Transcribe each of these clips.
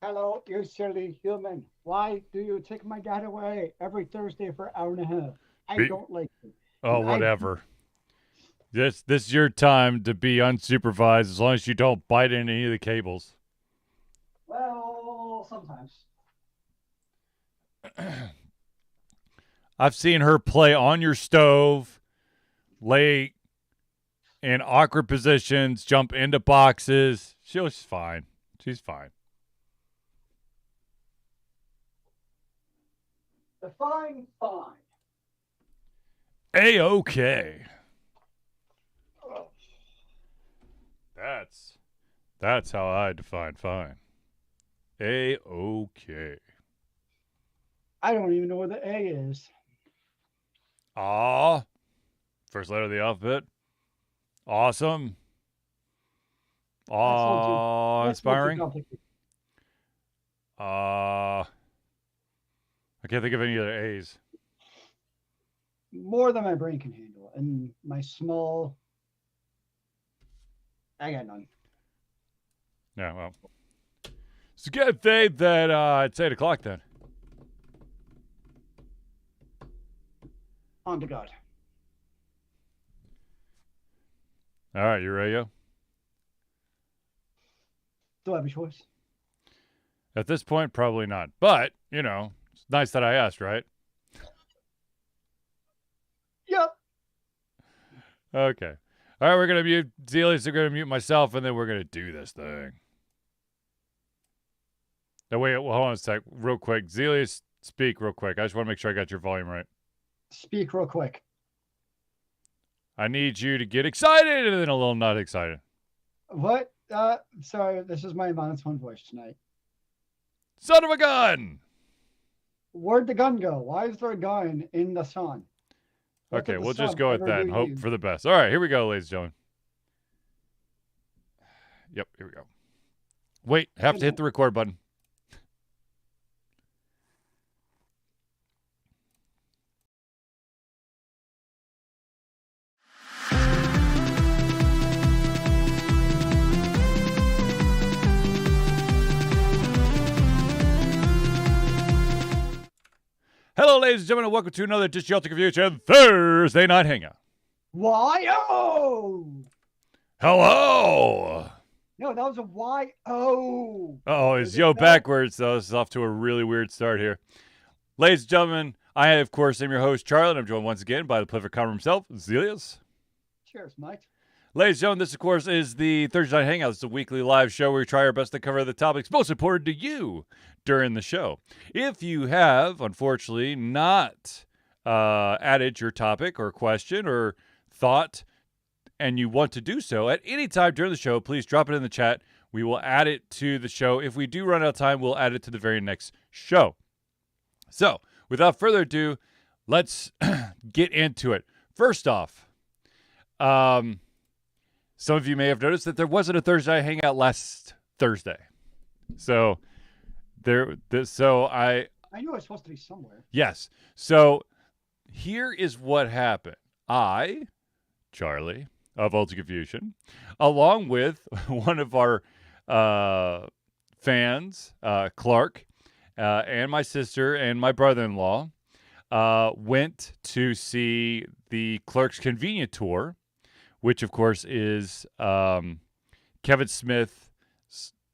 Hello, you silly human. Why do you take my dad away every Thursday for an hour and a half? I Be- don't like it. oh, And I, whatever. This is your time to be unsupervised as long as you don't bite into any of the cables. well, sometimes. I've seen her play on your stove, lay in awkward positions, jump into boxes. She's fine. She's fine. Define fine. A-okay. That's that's how I define fine. A-okay. I don't even know what the A is. Ah, first letter of the alphabet. Awesome. That's a little too. That's a little too Inspiring. complicated. I can't think of any other A's. More than my brain can handle, and my small. I got none. Yeah, well, it's a good thing that it's 8 o'clock then. On to God. All right, you ready? Yo? Do I have a choice? At this point, probably not. But it's nice that I asked, right? Yep. Okay. All right, we're gonna mute Zelius. We're gonna mute myself, and then we're gonna do this thing. Now, wait, well, hold on a sec, real quick. Zelius, speak real quick. I just want to make sure I got your volume right. Speak real quick. I need you to get excited and then a little not excited. What? Sorry, this is my monotone voice tonight. Son of a gun! Where'd the gun go? Why is there a gun in the sun? What Okay, did the we'll just sun go with ever that do and to hope you? for the best. All right, here we go, ladies and gentlemen. Yep, here we go. Wait, have to hit the record button. Hello, ladies and gentlemen, and welcome to another Disjointed Confusion Thursday Night Hangout. Why? Oh! Hello! No, that was a Y O. Oh, Is it's it yo spelled? backwards, though. This is off to a really weird start here. Ladies and gentlemen, I, of course, am your host, Charlie, and I'm joined once again by the prolific comer himself, Zelius. Cheers, mate. Ladies and gentlemen, this, of course, is the Thursday Night Hangout. It's a weekly live show where we try our best to cover the topics most important to you during the show. If you have, unfortunately, not added your topic or question or thought and you want to do so at any time during the show, please drop it in the chat. We will add it to the show. If we do run out of time, we'll add it to the very next show. So, without further ado, let's get into it. First off, some of you may have noticed that there wasn't a Thursday Hangout last Thursday. So I knew I was supposed to be somewhere. yes. So here is what happened. I, Charlie of Ultra Confusion, along with one of our fans, Clark, and my sister and my brother-in-law, went to see the Clerks Convenient Tour, which of course is Kevin Smith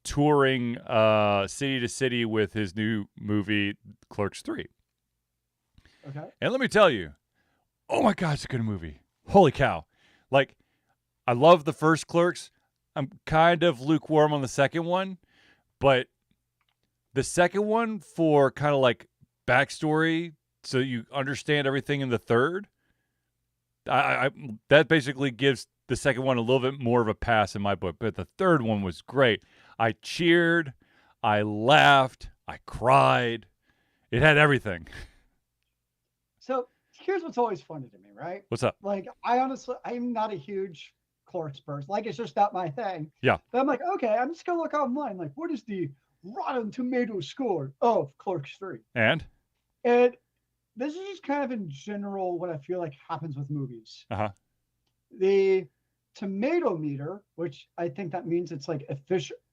touring city to city with his new movie Clerks 3. Okay. And let me tell you, oh my God, it's a good movie. Holy cow. Like, I love the first Clerks. I'm kind of lukewarm on the second one, but the second one for kind of like backstory so you understand everything in the third, I that basically gives the second one a little bit more of a pass in my book, but the third one was great. I cheered, I laughed, I cried. It had everything. So here's what's always funny to me, right? What's up? Like, I honestly, I'm not a huge Clerks person. Like, it's just not my thing. Yeah. But I'm like, okay, I'm just gonna look online. Like, what is the Rotten Tomatoes score of Clerks 3? And And this is just kind of in general what I feel like happens with movies. uh-huh. The tomato meter, which I think that means it's like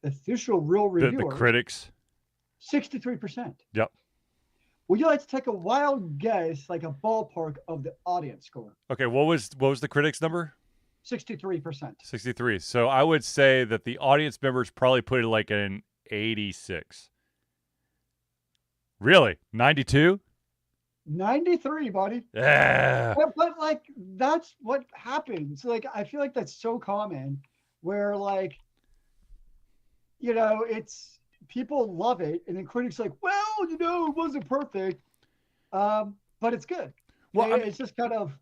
official real The reviewers. critics. 63%. Yep. Would you like to take a wild guess, like a ballpark of the audience score? Okay, what was the critics number? 63%. 63. So I would say that the audience members probably put it like an 86. Really? 92? 93, buddy. Yeah. But like that's what happens. Like I feel like that's so common where like it's people love it and then critics like, well, it wasn't perfect. But it's good. Well, I mean, It's just kind of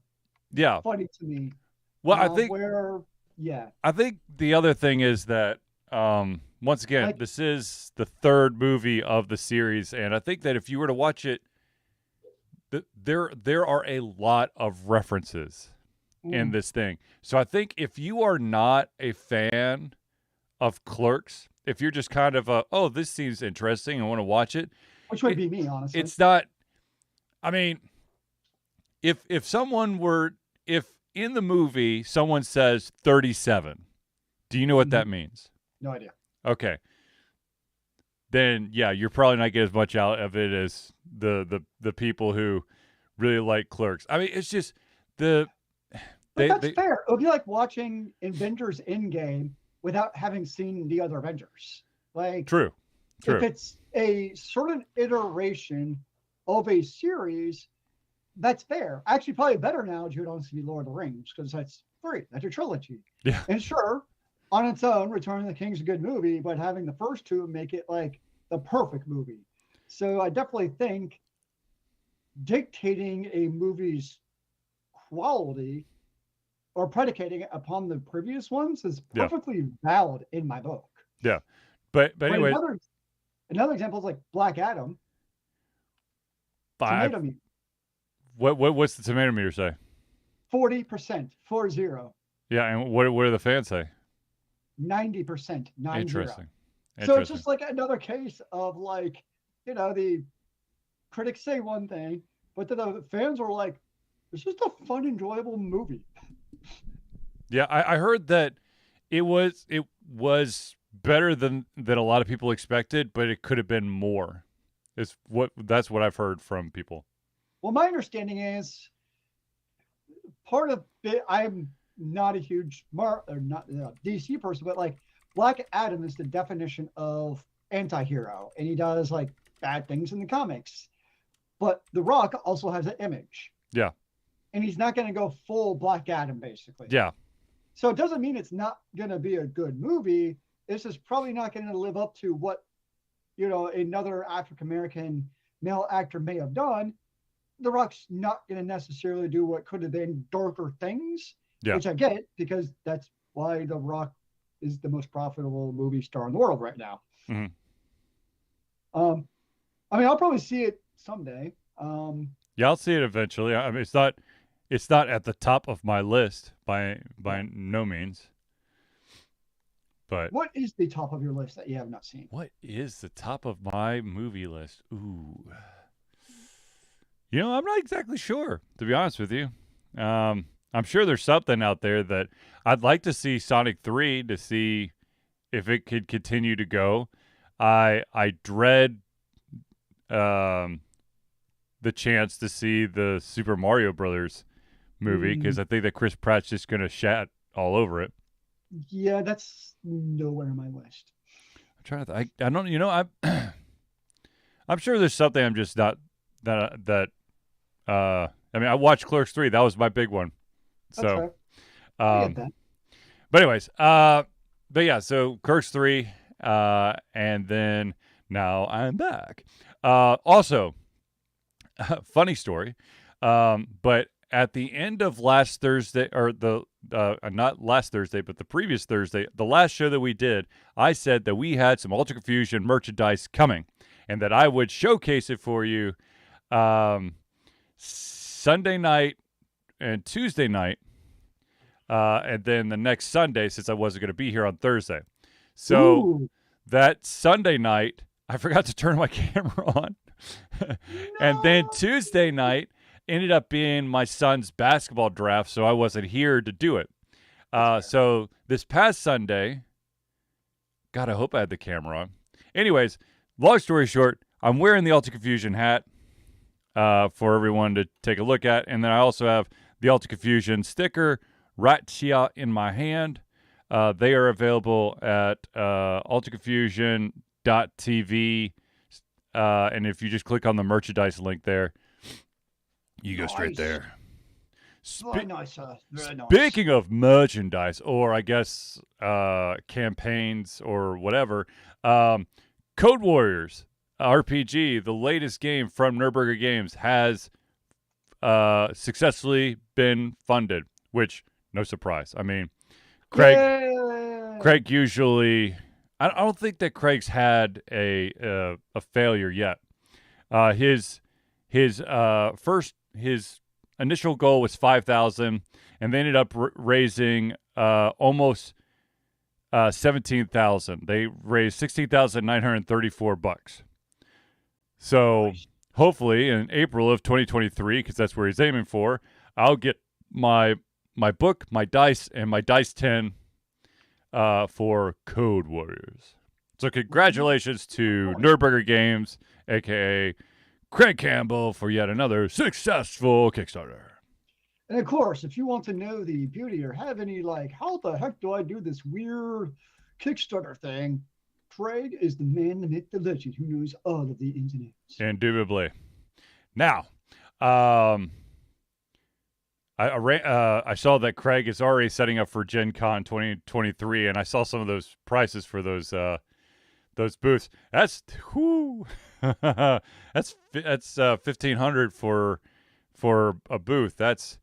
yeah. funny to me. Well, I think Where yeah. I think the other thing is that once again, Like this is the third movie of the series, and I think that if you were to watch it, there are a lot of references in this thing. So I think if you are not a fan of Clerks, if you're just kind of oh, this seems interesting, I want to watch it, which would be me, honestly. it's not. I mean, if in the movie someone says 37, do you know what that means? No idea. Okay. Then yeah, you're probably not getting as much out of it as the people who really like Clerks. I mean, it's just But that's fair. It would be like watching Avengers Endgame without having seen the other Avengers. Like True. if it's a certain iteration of a series, that's fair. Actually, probably a better analogy would honestly be Lord of the Rings, because that's three. That's your trilogy. Yeah. And sure, on its own, Return of the King is a good movie, but having the first two make it like the perfect movie. So I definitely think dictating a movie's quality or predicating it upon the previous ones is perfectly valid in my book. Yeah. But anyway, another example is like Black Adam. Tomato meter. What's the tomato meter say? 40%, 40. Yeah, and what do the fans say? 90%, 90. Interesting. So it's just like another case of like, the critics say one thing, but then the fans are like, it's just a fun, enjoyable movie. Yeah, I heard that it was better than a lot of people expected, but it could have been more. That's what I've heard from people. Well, my understanding is part of it. I'm not a huge DC person, but like Black Adam is the definition of anti-hero, and he does like bad things in the comics. But The Rock also has an image. Yeah. And he's not going to go full Black Adam, basically. Yeah. So it doesn't mean it's not going to be a good movie. It's just probably not going to live up to what, another African-American male actor may have done. The Rock's not going to necessarily do what could have been darker things, which I get, because that's why The Rock is the most profitable movie star in the world right now. Mm-hmm. I mean, I'll probably see it someday. Yeah, I'll see it eventually. I mean, it's not at the top of my list by no means. But what is the top of your list that you have not seen? What is the top of my movie list? Ooh. I'm not exactly sure, to be honest with you. I'm sure there's something out there that I'd like to see Sonic 3 to see if it could continue to go. I dread the chance to see the Super Mario Brothers movie, because I think that Chris Pratt's just going to shat all over it. Yeah, that's nowhere on my list. I'm trying to I don't, I'm sure there's something I'm just not that I mean, I watched Clerks 3. That was my big one. So, I get that. But anyways, but yeah, so Clerks 3, and then now I'm back. Also, funny story, but at the end of last Thursday, or not last Thursday, but the previous Thursday, the last show that we did, I said that we had some Ultra Confusion merchandise coming, and that I would showcase it for you Sunday night and Tuesday night, and then the next Sunday, since I wasn't going to be here on Thursday. So that Sunday night, I forgot to turn my camera on. And then Tuesday night ended up being my son's basketball draft, so I wasn't here to do it. So this past Sunday, God, I hope I had the camera on. Anyways, long story short, I'm wearing the Alta Confusion hat for everyone to take a look at. And then I also have the Alta Confusion sticker right here in my hand. They are available at altaconfusion.tv. And if you just click on the merchandise link there, you go straight Nice. there. Very nice, very nice. Speaking of merchandise, or I guess campaigns or whatever, Code Warriors RPG, the latest game from Nerdburger Games, has successfully been funded, which no surprise. I mean, Craig Yay! Craig usually I don't think that Craig's had a failure yet. His initial goal was 5,000, and they ended up raising almost 17,000. They raised $16,934. So Nice. hopefully in April of 2023, because that's where he's aiming for, I'll get my book, my dice, and my dice 10 for Code Warriors. So congratulations to Nerdburger Games, aka Craig Campbell, for yet another successful Kickstarter. And of course, if you want to know the beauty or have any like, how the heck do I do this weird Kickstarter thing? Craig is the man, the myth, the legend who knows all of the ins and outs. Indubitably. Now, um, I saw that Craig is already setting up for Gen Con 2023, and I saw some of those prices for those booths. That's whoo, that's 1,500 for a booth. That's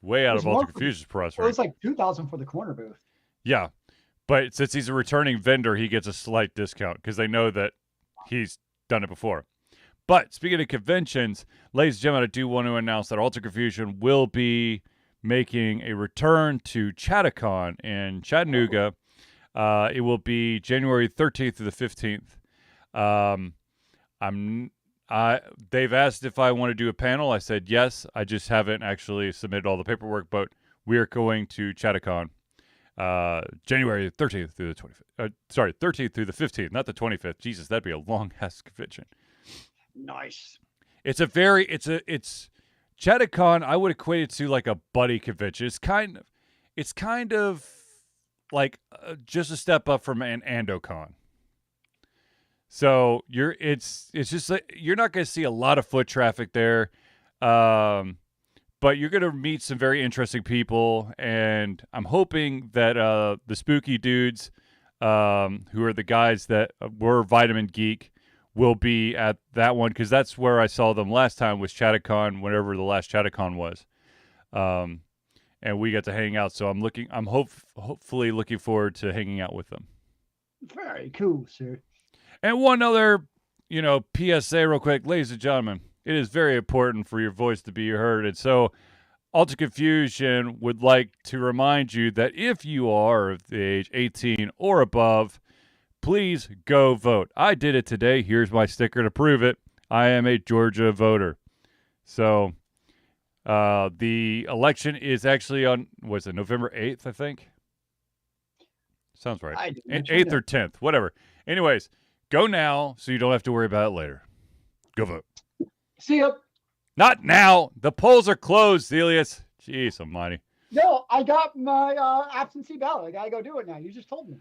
way out It's of Alta more for, Confusion's price, well, right? it's like 2,000 for the corner booth. Yeah, but since he's a returning vendor, he gets a slight discount because they know that he's done it before. But speaking of conventions, ladies and gentlemen, I do want to announce that Alta Confusion will be making a return to Chattacon in Chattanooga. It will be January 13th through the 15th. They've asked if I want to do a panel. I said yes. I just haven't actually submitted all the paperwork, but we are going to Chattacon January 13th through the 25th. 13th through the 15th, not the 25th. Jesus, that'd be a long ass convention. Nice. It's Chattacon. I would equate it to like a buddy convention. It's kind of like just a step up from an Andocon. So it's just like, you're not going to see a lot of foot traffic there, but you're going to meet some very interesting people, and I'm hoping that the spooky dudes, who are the guys that were Vitamin Geek, will be at that one, because that's where I saw them last time, was Chattacon, whenever the last Chattacon was, and we got to hang out. So I'm hopefully looking forward to hanging out with them. Very cool, sir. And one other, PSA real quick, ladies and gentlemen, it is very important for your voice to be heard, and so Alta Confusion would like to remind you that if you are of the age 18 or above, please go vote. I did it today. Here's my sticker to prove it. I am a Georgia voter. So the election is actually on, was it November 8th, I think? Sounds right. 8th or 10th, whatever. Anyways, go now so you don't have to worry about it later. Go vote. See ya. Not now. The polls are closed, Zelius. Jeez almighty. No, I got my absentee ballot. I gotta go do it now. You just told me.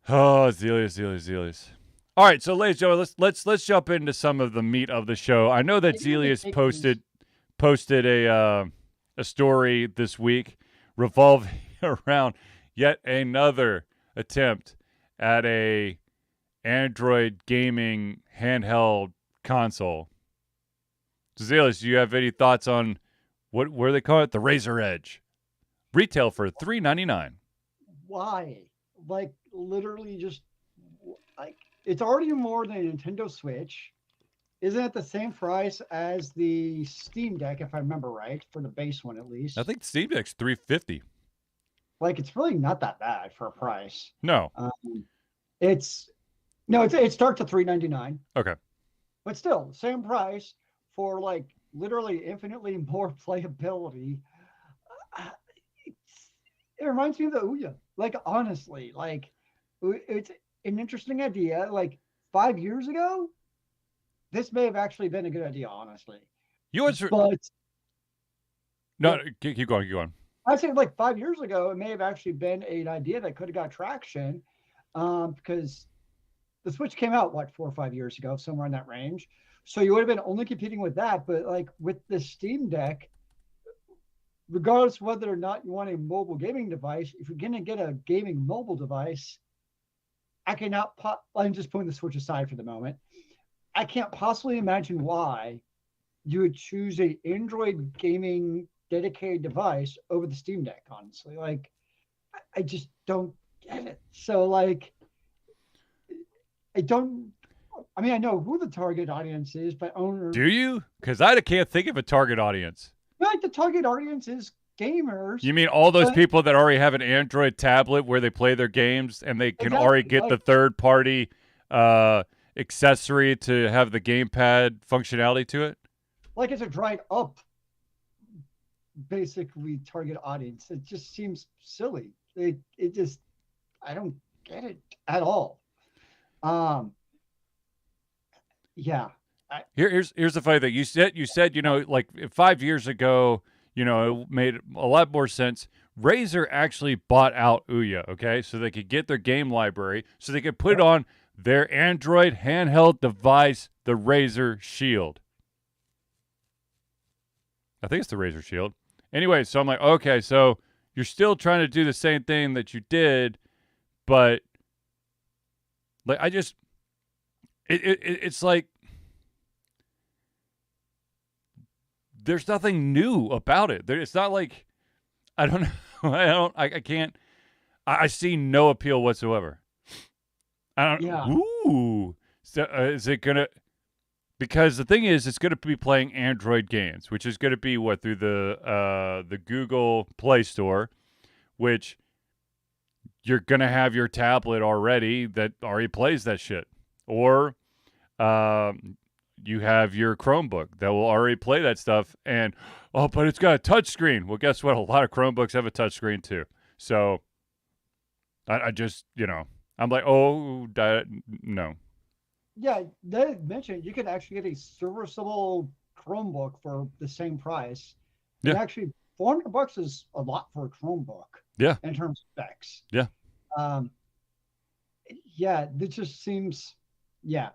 Oh, Zelius. All right, so ladies and gentlemen, let's jump into some of the meat of the show. I know that Zelius posted a story this week revolving around yet another attempt at a Android gaming handheld console. So Zelius, do you have any thoughts on what do they call it? The Razer Edge. Retail for $399. Why? Like literally just like it's already more than a Nintendo Switch. Isn't it the same price as the Steam Deck, if I remember right, for the base one at least? I think Steam Deck's $350. Like it's really not that bad for a price. No. It starts at $399. Okay. But still, same price for like literally infinitely more playability. It reminds me of the Ouya. Like honestly, like it's an interesting idea. Like 5 years ago, this may have actually been a good idea, honestly. You answer. But No, keep going. Keep going. I'd say like 5 years ago, it may have actually been an idea that could have got traction, because the Switch came out what 4 or 5 years ago, somewhere in that range. So you would have been only competing with that, but like with the Steam Deck, regardless of whether or not you want a mobile gaming device, if you're going to get a gaming mobile device, I cannot. I'm just putting the Switch aside for the moment. I can't possibly imagine why you would choose a Android gaming dedicated device over the Steam Deck. Honestly, like I just don't get it. So like I don't. I mean, I know who the target audience is, but owner. Do you? Because I can't think of a target audience. Like the target audience is gamers. You mean all those but, people that already have an Android tablet where they play their games and they can exactly, already get the third-party accessory to have the gamepad functionality to it? like it's a dried up, basically target audience. It just seems silly. It just I don't get it at all. Um, yeah, Here's the funny thing. You said like 5 years ago, it made a lot more sense. Razer actually bought out Ouya, okay, so they could get their game library, so they could put it on their Android handheld device, the Razer Shield. I think it's the Razer Shield. Anyway, so I'm like, okay, so you're still trying to do the same thing that you did, but like it's like there's nothing new about it. It's not like I don't know. I can't. I see no appeal whatsoever. I don't. yeah, Ooh. So, is it gonna? Because the thing is, it's going to be playing Android games, which is going to be through the Google Play Store, which you're going to have your tablet already that already plays that shit, or you have your Chromebook that will already play that stuff. And but it's got a touch screen. Well, guess what? A lot of Chromebooks have a touch screen too. So I just I'm like, no. yeah. They mentioned you can actually get a serviceable Chromebook for the same price. And Yeah. actually, $400 is a lot for a Chromebook. Yeah. In terms of specs. Yeah. Um, yeah, this just seems. Yeah,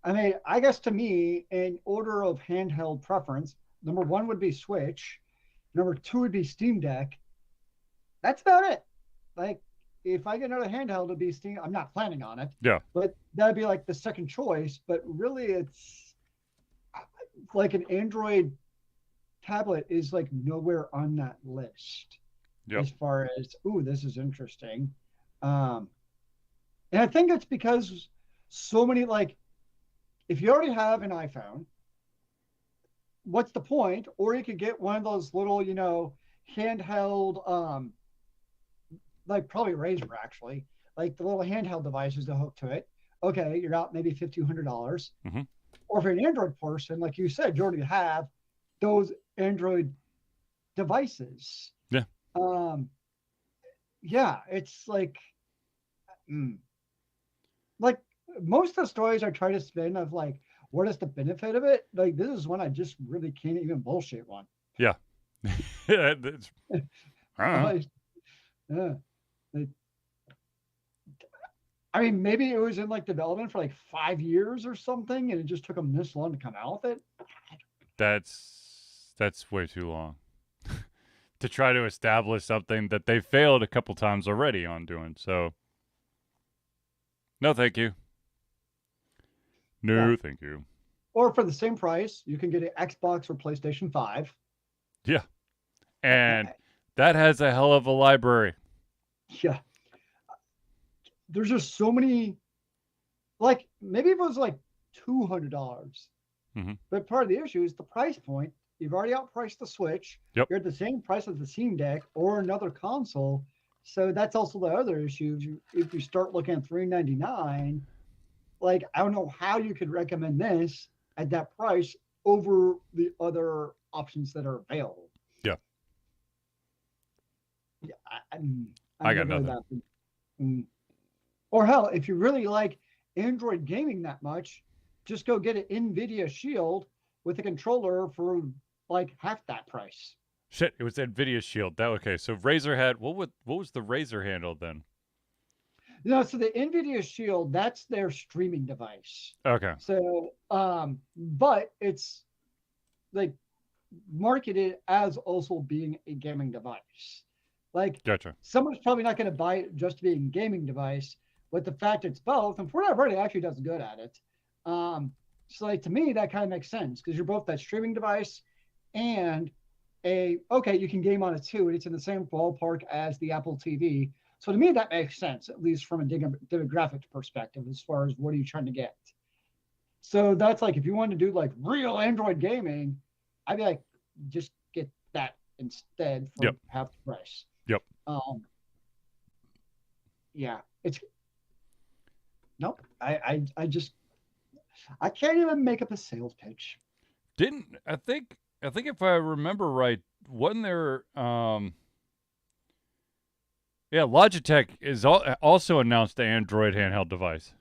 I mean, I guess to me, in order of handheld preference, number one would be Switch, number two would be Steam Deck. That's about it. Like, if I get another handheld, it'd be Steam. I'm not planning on it. Yeah. But that'd be like the second choice. But really, it's like an Android tablet is like nowhere on that list. Yep. As far as, ooh, this is interesting. And I think it's because so many, like, if you already have an iPhone, what's the point? Or you could get one of those little, handheld, like probably Razer actually, like the little handheld devices to hook to it. Okay, you're out maybe $1,500. Mm-hmm. Or if you're an Android person, like you said, you already have those Android devices. Yeah. Yeah, it's like most of the stories I try to spin of like, what is the benefit of it? Like this is one I just really can't even bullshit one. Yeah. It's, Like, yeah. I mean, maybe it was in like development for like 5 years or something, and it just took them this long to come out with it. That's way too long to try to establish something that they failed a couple times already on doing. So, no, thank you. No, thank you. Or for the same price, you can get an Xbox or PlayStation 5. Yeah. And that has a hell of a library. Yeah. There's just so many, like maybe it was like $200. Mm-hmm. But part of the issue is the price point. You've already outpriced the Switch. Yep. You're at the same price as the Steam Deck or another console. So that's also the other issue. If you start looking at $399, like I don't know how you could recommend this at that price over the other options that are available. Yeah. Yeah, I got nothing. Or hell, if you really like Android gaming that much, just go get an NVIDIA Shield with a controller for like half that price. Shit, it was Nvidia Shield. That okay. So Razer had what was the Razer handle then? So the NVIDIA Shield, that's their streaming device. Okay, So, but it's like marketed as also being a gaming device. Like gotcha. someone's probably not going to buy it just to be a gaming device, but the fact it's both, and for whatever it actually does good at it. So like to me, that kind of makes sense because you're both that streaming device and you can game on it too, and it's in the same ballpark as the Apple TV. So to me, that makes sense, at least from a demographic perspective, as far as what are you trying to get. So that's like if you want to do like real Android gaming, I'd be like, just get that instead for Yep. half the price. Yep. Yeah, it's nope. I just I can't even make up a sales pitch. Didn't I think if I remember right, wasn't there yeah, Logitech is also announced the Android handheld device.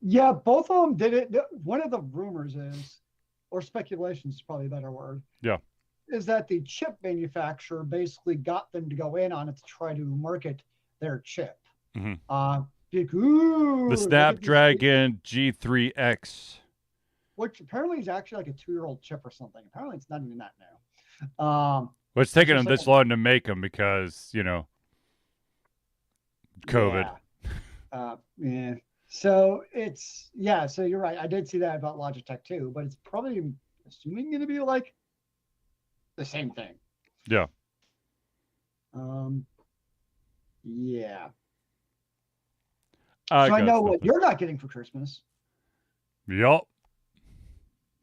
Yeah, both of them did it. One of the rumors is, or speculation is probably a better word, Yeah. is that the chip manufacturer basically got them to go in on it to try to market their chip. Mm-hmm. The Snapdragon G3X. Which apparently is actually like a 2-year-old chip or something. Apparently, it's not even that new. Well, it's taken them this long to make them because COVID. Yeah. So so you're right. I did see that about Logitech too, but it's probably assuming going to be like the same thing. Yeah. Yeah. So I know what you're not getting for Christmas. Yup.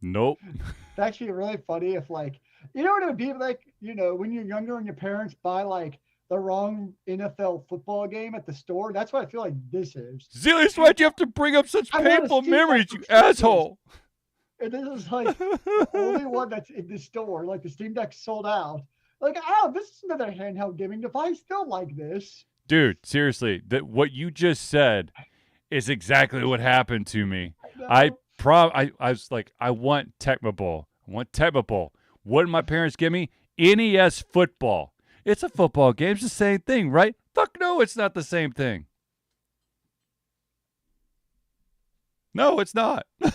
Nope. It's actually really funny if what it would be like, when you're younger and your parents buy like the wrong NFL football game at the store. That's what I feel like this is. Zelius, why'd you have to bring up such painful memories, you asshole? And this is like the only one that's in the store. Like the Steam Deck sold out. Like, this is another handheld gaming device. Don't like this. Dude, seriously, what you just said is exactly what happened to me. I was like, I want Tecmo Bowl. What did my parents give me? NES football. It's a football game. It's the same thing, right? Fuck no, it's not the same thing. No, it's not. All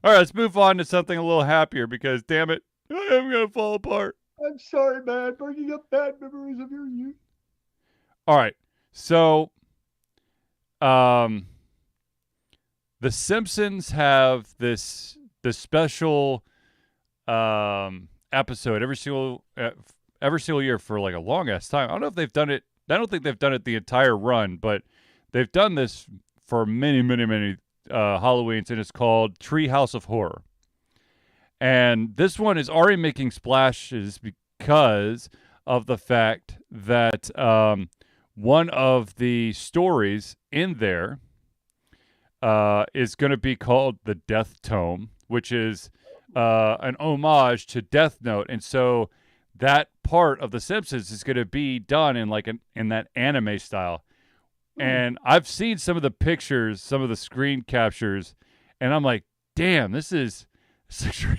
right, let's move on to something a little happier because, damn it, I am going to fall apart. I'm sorry, man. Bringing up bad memories of your youth. All right, so The Simpsons have this special episode every single year for like a long ass time. I don't know if they've done it. I don't think they've done it the entire run, but they've done this for many Halloweens, and it's called Treehouse of Horror. And this one is already making splashes because of the fact that one of the stories in there is going to be called the Death Tome, which is an homage to Death Note. And so that part of The Simpsons is going to be done in in that anime style. And I've seen some of the pictures, some of the screen captures, and I'm like, damn, this looks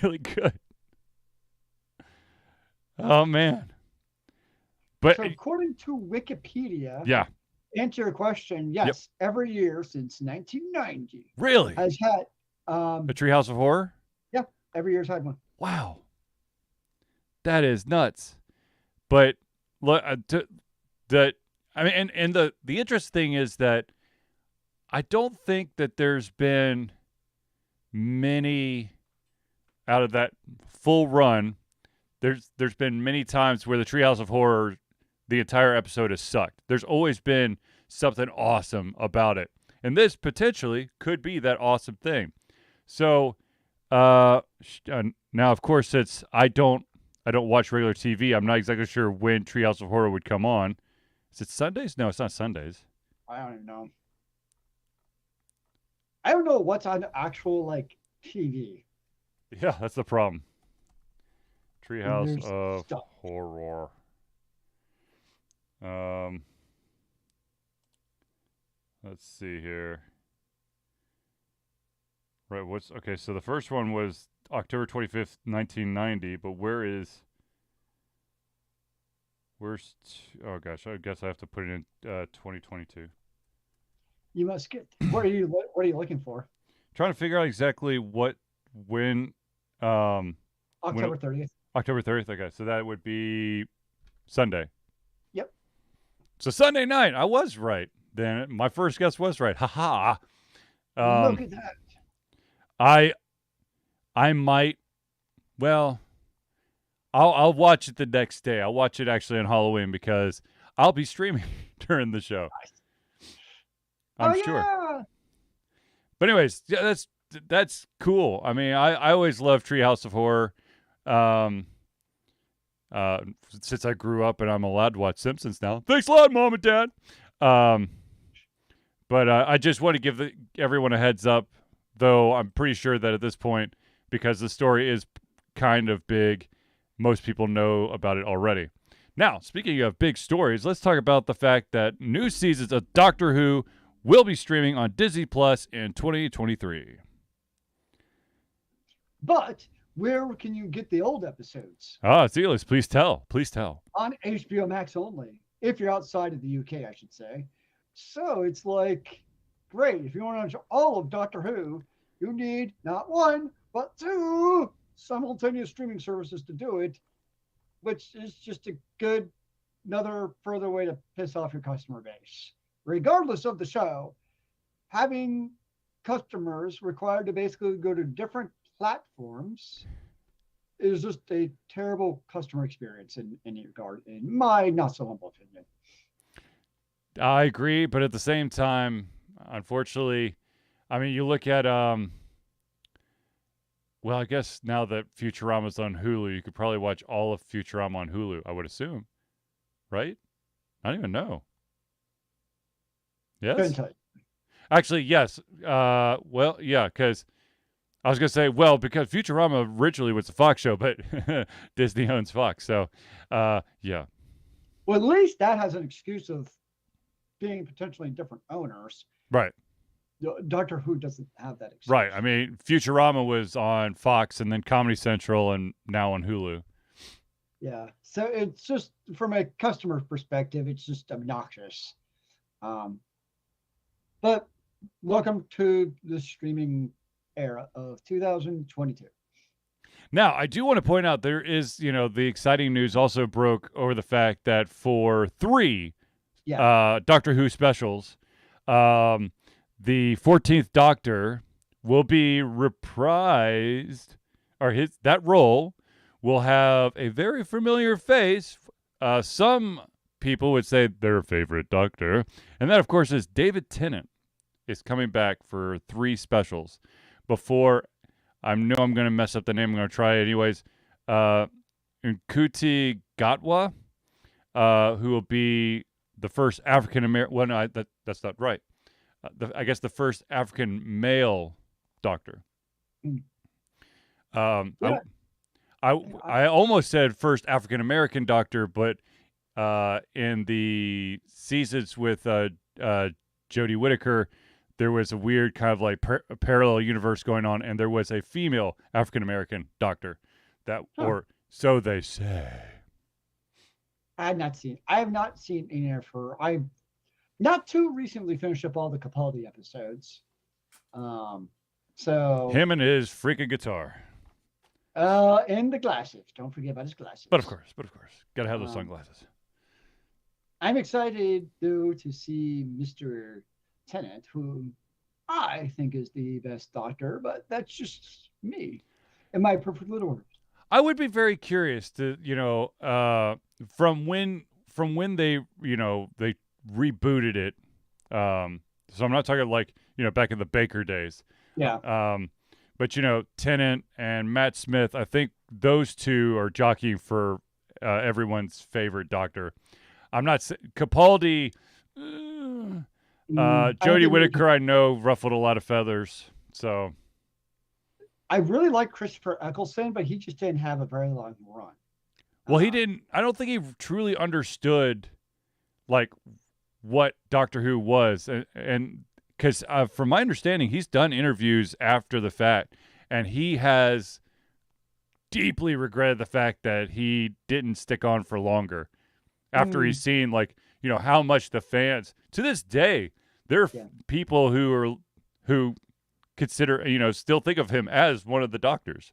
really good. Oh man. But so according to Wikipedia, yeah. Answer your question, yes, every year since 1990. Really? Has had a Treehouse of Horror? Yeah, every year's had one. Wow. That is nuts. But the interesting thing is that I don't think that there's been many out of that full run. There's been many times where the Treehouse of Horror, the entire episode has sucked. There's always been something awesome about it. And this potentially could be that awesome thing. So now, of course, since I don't watch regular TV, I'm not exactly sure when Treehouse of Horror would come on. Is it Sundays? No, it's not Sundays. I don't even know. I don't know what's on actual TV. Yeah, that's the problem. Treehouse of Horror. Let's see here. Right, what's okay, so the first one was October 25th, 1990, but oh gosh, I guess I have to put it in 2022. You must get. What are you looking for? Trying to figure out exactly when um when October 30th. October 30th. Okay, so that would be Sunday. Yep. So Sunday night, I was right. Then my first guess was right. Ha ha. Look at that. I I might well I'll watch it the next day. I'll watch it actually on Halloween because I'll be streaming during the show. I'm Oh sure. yeah. But anyways, yeah, that's cool. I mean, I always loved Treehouse of Horror. Um, since I grew up and I'm allowed to watch Simpsons now. Thanks a lot, Mom and Dad. But I just want to give everyone a heads up, though I'm pretty sure that at this point, because the story is kind of big, most people know about it already. Now, speaking of big stories, let's talk about the fact that new seasons of Doctor Who will be streaming on Disney Plus in 2023. But where can you get the old episodes? Zealous, please tell. Please tell. On HBO Max only, if you're outside of the UK, I should say. So it's like, great. If you want to watch all of Doctor Who, you need not one, but two simultaneous streaming services to do it, which is just another further way to piss off your customer base. Regardless of the show, having customers required to basically go to different platforms is just a terrible customer experience in any regard, in my not so humble opinion. I agree, but at the same time, unfortunately, I mean, you look at well, I guess now that Futurama's on Hulu, you could probably watch all of Futurama on Hulu, I would assume. Right? I don't even know. Yes? Actually, yes. Well, yeah, because I was going to say, well, because Futurama originally was a Fox show, but Disney owns Fox. So, yeah. Well, at least that has an excuse of being potentially different owners. Right. Doctor Who doesn't have that excuse. Right. I mean, Futurama was on Fox and then Comedy Central and now on Hulu. Yeah. So it's just, from a customer perspective, it's just obnoxious. But welcome to the streaming era of 2022. Now, I do want to point out there is, the exciting news also broke over the fact that for 3 Doctor Who specials, the 14th Doctor will be reprised, or that role will have a very familiar face. Some people would say their favorite Doctor, and that, of course, is David Tennant is coming back for 3 specials. Before, I know I'm going to mess up the name. I'm going to try it anyways. Nkuti Gatwa, who will be the first African American. Well, no, that's not right. I guess the first African male Doctor. I almost said first African American Doctor, but in the seasons with Jodie Whittaker, there was a weird kind of like parallel universe going on, and there was a female African American Doctor, or so they say. I have not seen any of her. I not too recently finished up all the Capaldi episodes. So him and his freaking guitar. And the glasses. Don't forget about his glasses. But of course, gotta have those sunglasses. I'm excited though to see Mr. Tennant, who I think is the best Doctor, but that's just me and my perfect little words. I would be very curious to, from when they, they rebooted it. So I'm not talking like, back in the Baker days. Yeah. But Tennant and Matt Smith, I think those two are jockeying for everyone's favorite Doctor. I'm not Capaldi. Jodie Whittaker, I know, ruffled a lot of feathers. So I really like Christopher Eccleston, but he just didn't have a very long run. Well, he didn't. I don't think he truly understood, like, what Doctor Who was, and because from my understanding, he's done interviews after the fact, and he has deeply regretted the fact that he didn't stick on for longer after he's Mm, seen like how much the fans to this day there are yeah. people who consider still think of him as one of the doctors.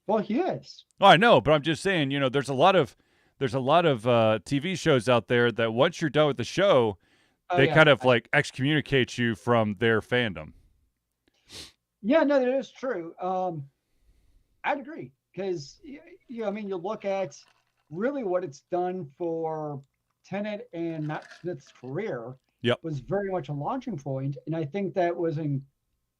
Well, he is. Oh, I know, but I'm just saying, there's a lot of TV shows out there that once you're done with the show, Oh they yeah. kind of like excommunicate you from their fandom. Yeah, no, that is true. I'd agree because I mean, you look at really what it's done for Tennant and Matt Smith's career Yep. was very much a launching point, and I think that was in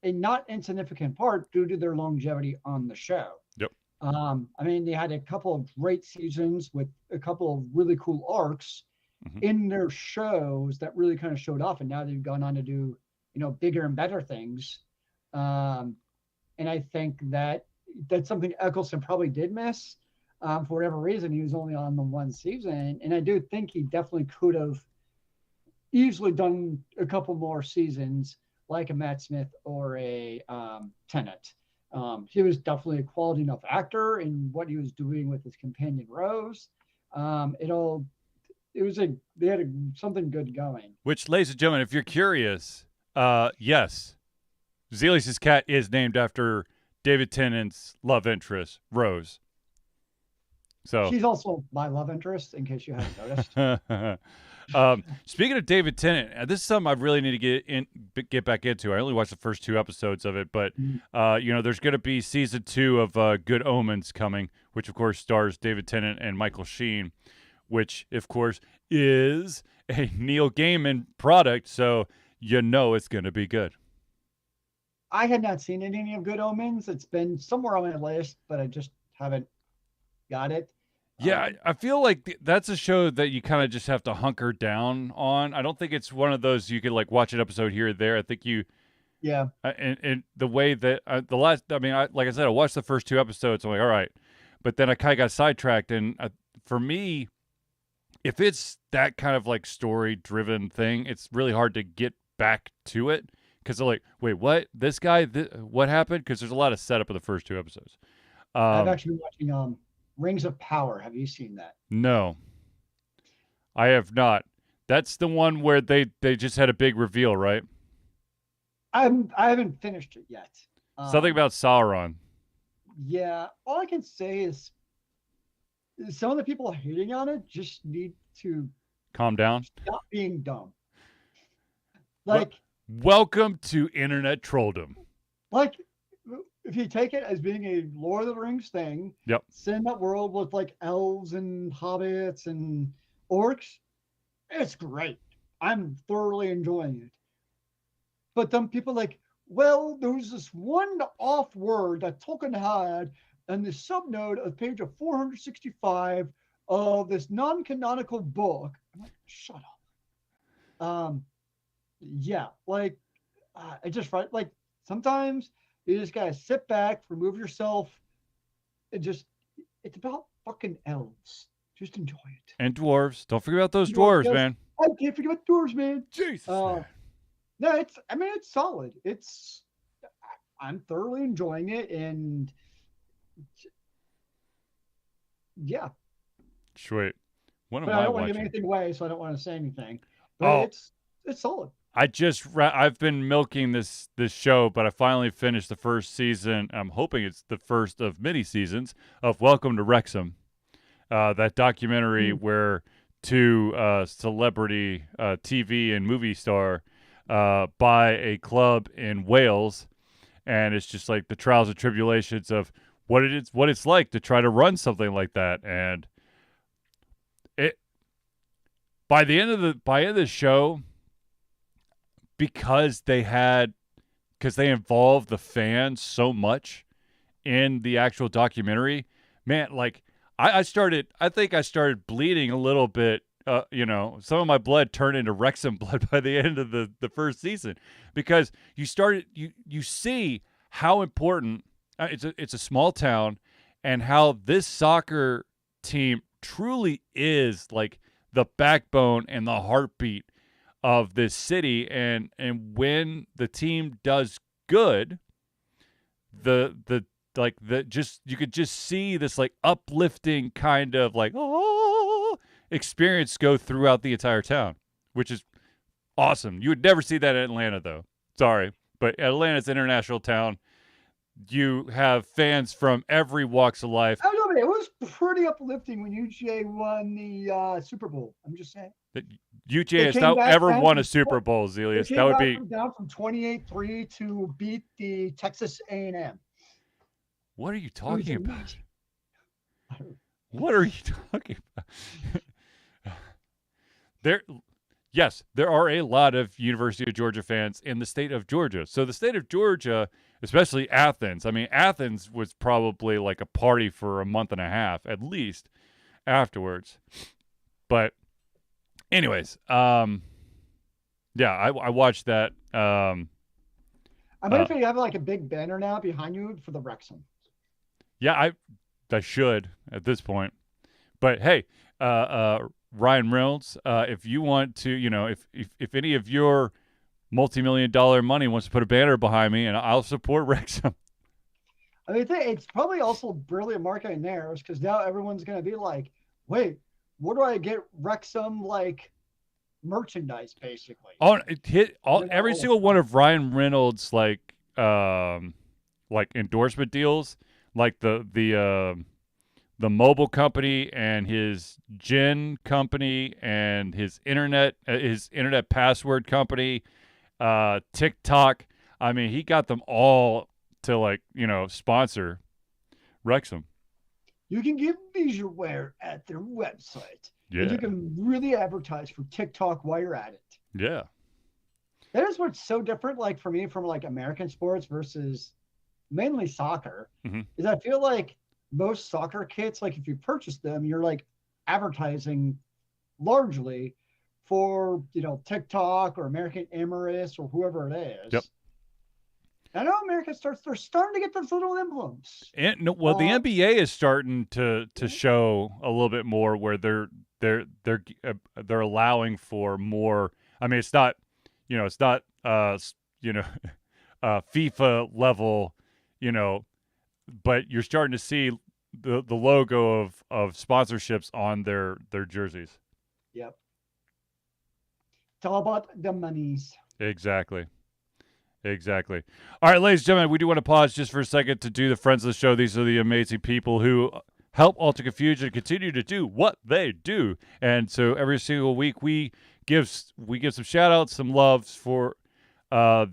a not insignificant part due to their longevity on the show. Yep. I mean, they had a couple of great seasons with a couple of really cool arcs Hmm. in their shows that really kind of showed off, and now they've gone on to do bigger and better things. Um, and I think that's something Eccleston probably did miss. For whatever reason, he was only on the one season, and I do think he definitely could have easily done a couple more seasons, like a Matt Smith or a Tennant. He was definitely a quality enough actor in what he was doing with his companion Rose. It was they had something good going. Which, ladies and gentlemen, if you're curious, yes, Zelius' cat is named after David Tennant's love interest, Rose. So, She's also my love interest, in case you haven't noticed. speaking of David Tennant, this is something I really need to get back into. I only watched the first 2 episodes of it, but there's going to be season 2 of Good Omens coming, which of course stars David Tennant and Michael Sheen, which of course is a Neil Gaiman product, so it's going to be good. I had not seen any of Good Omens. It's been somewhere on my list, but I just haven't got it. Yeah, I feel like that's a show that you kind of just have to hunker down on. I don't think it's one of those you could like watch an episode here or there. I think Yeah, and the way that the last, I mean, like I said, I watched the first 2 episodes. I'm like, all right, but then I kind of got sidetracked. And for me, if it's that kind of like story driven thing, it's really hard to get back to it because they're like, wait, what? This guy, what happened? Because there's a lot of setup in the first 2 episodes. I've Um, actually been watching Rings of Power. Have you seen that? no, I have not. That's the one where they just had a big reveal, right? I haven't finished it yet. Something about Sauron. Yeah, all I can say is some of the people hating on it just need to Calm down. stop being dumb. Well, Like, welcome to internet trolldom. like if you take it as being a Lord of the Rings thing, Yep. send that world with like elves and hobbits and orcs, it's great. I'm thoroughly enjoying it. But then people like, well, there was this one off word that Tolkien had in the subnode of page of 465 of this non-canonical book. I'm like, shut up. Yeah, like I just like sometimes you just gotta sit back, remove yourself, and just it's about fucking elves. Just enjoy it. And dwarves. Don't forget about those You know, dwarves, yes, man. I can't forget about doors, man. Jesus. Uh, no, it's solid. I'm thoroughly enjoying it, and yeah, Sweet. What am but I I don't want to give watching? anything away, so I don't want to say anything. But Oh, it's solid. I've been milking this show, but I finally finished the first season. I'm hoping it's the first of many seasons of Welcome to Wrexham. That documentary where two celebrity TV and movie star buy a club in Wales, and it's just like the trials and tribulations of what it's like to try to run something like that. And it by the show, because they involved the fans so much in the actual documentary, man, like I think I started bleeding a little bit. Some of my blood turned into Wrexham blood by the end of the first season, because you see how important it's a small town, and how this soccer team truly is like the backbone and the heartbeat of this city. And when the team does good, the just you could just see this like uplifting kind of like experience go throughout the entire town, which is awesome. You would never see that in Atlanta, though. Sorry, but Atlanta's an international town. You have fans from every walks of life. I don't know, it was pretty uplifting when UGA won the Super Bowl. I'm just saying. UGA has not ever won a Super Bowl, Zelius. That would be down from 28-3 to beat the Texas A&M. What are you talking about? What are you talking about? There are a lot of University of Georgia fans in the state of Georgia. So the state of Georgia, especially Athens. I mean, Athens was probably like a party for a month and a half at least afterwards. But anyways, I watched that. I wonder if you have like a big banner now behind you for the Wrexham. Yeah, I should at this point. But hey, Ryan Reynolds, if you want to, if any of your multi-million-dollar money wants to put a banner behind me, and I'll support Wrexham. I mean, it's probably also brilliant marketing there, because now everyone's going to be like, wait, where do I get Wrexham like merchandise, basically? Every single one of Ryan Reynolds like endorsement deals, like the mobile company and his gin company and his internet password company, TikTok. I mean, he got them all to sponsor Wrexham. You can get leisure wear at their website. Yeah. And you can really advertise for TikTok while you're at it. Yeah. That is what's so different, like for me, from like American sports versus mainly soccer, is I feel like most soccer kits, like if you purchase them, you're like advertising largely for, TikTok or American Emirates or whoever it is. Yep. I know America they're starting to get those little emblems. And the NBA is starting to show a little bit more where they're allowing for more. I mean, it's not FIFA level, but you're starting to see the logo of sponsorships on their jerseys. Yep. It's all about the monies. Exactly. All right, ladies and gentlemen, we do want to pause just for a second to do the friends of the show. These are the amazing people who help Alter Confusion continue to do what they do. And so every single week we give some shout outs, some loves for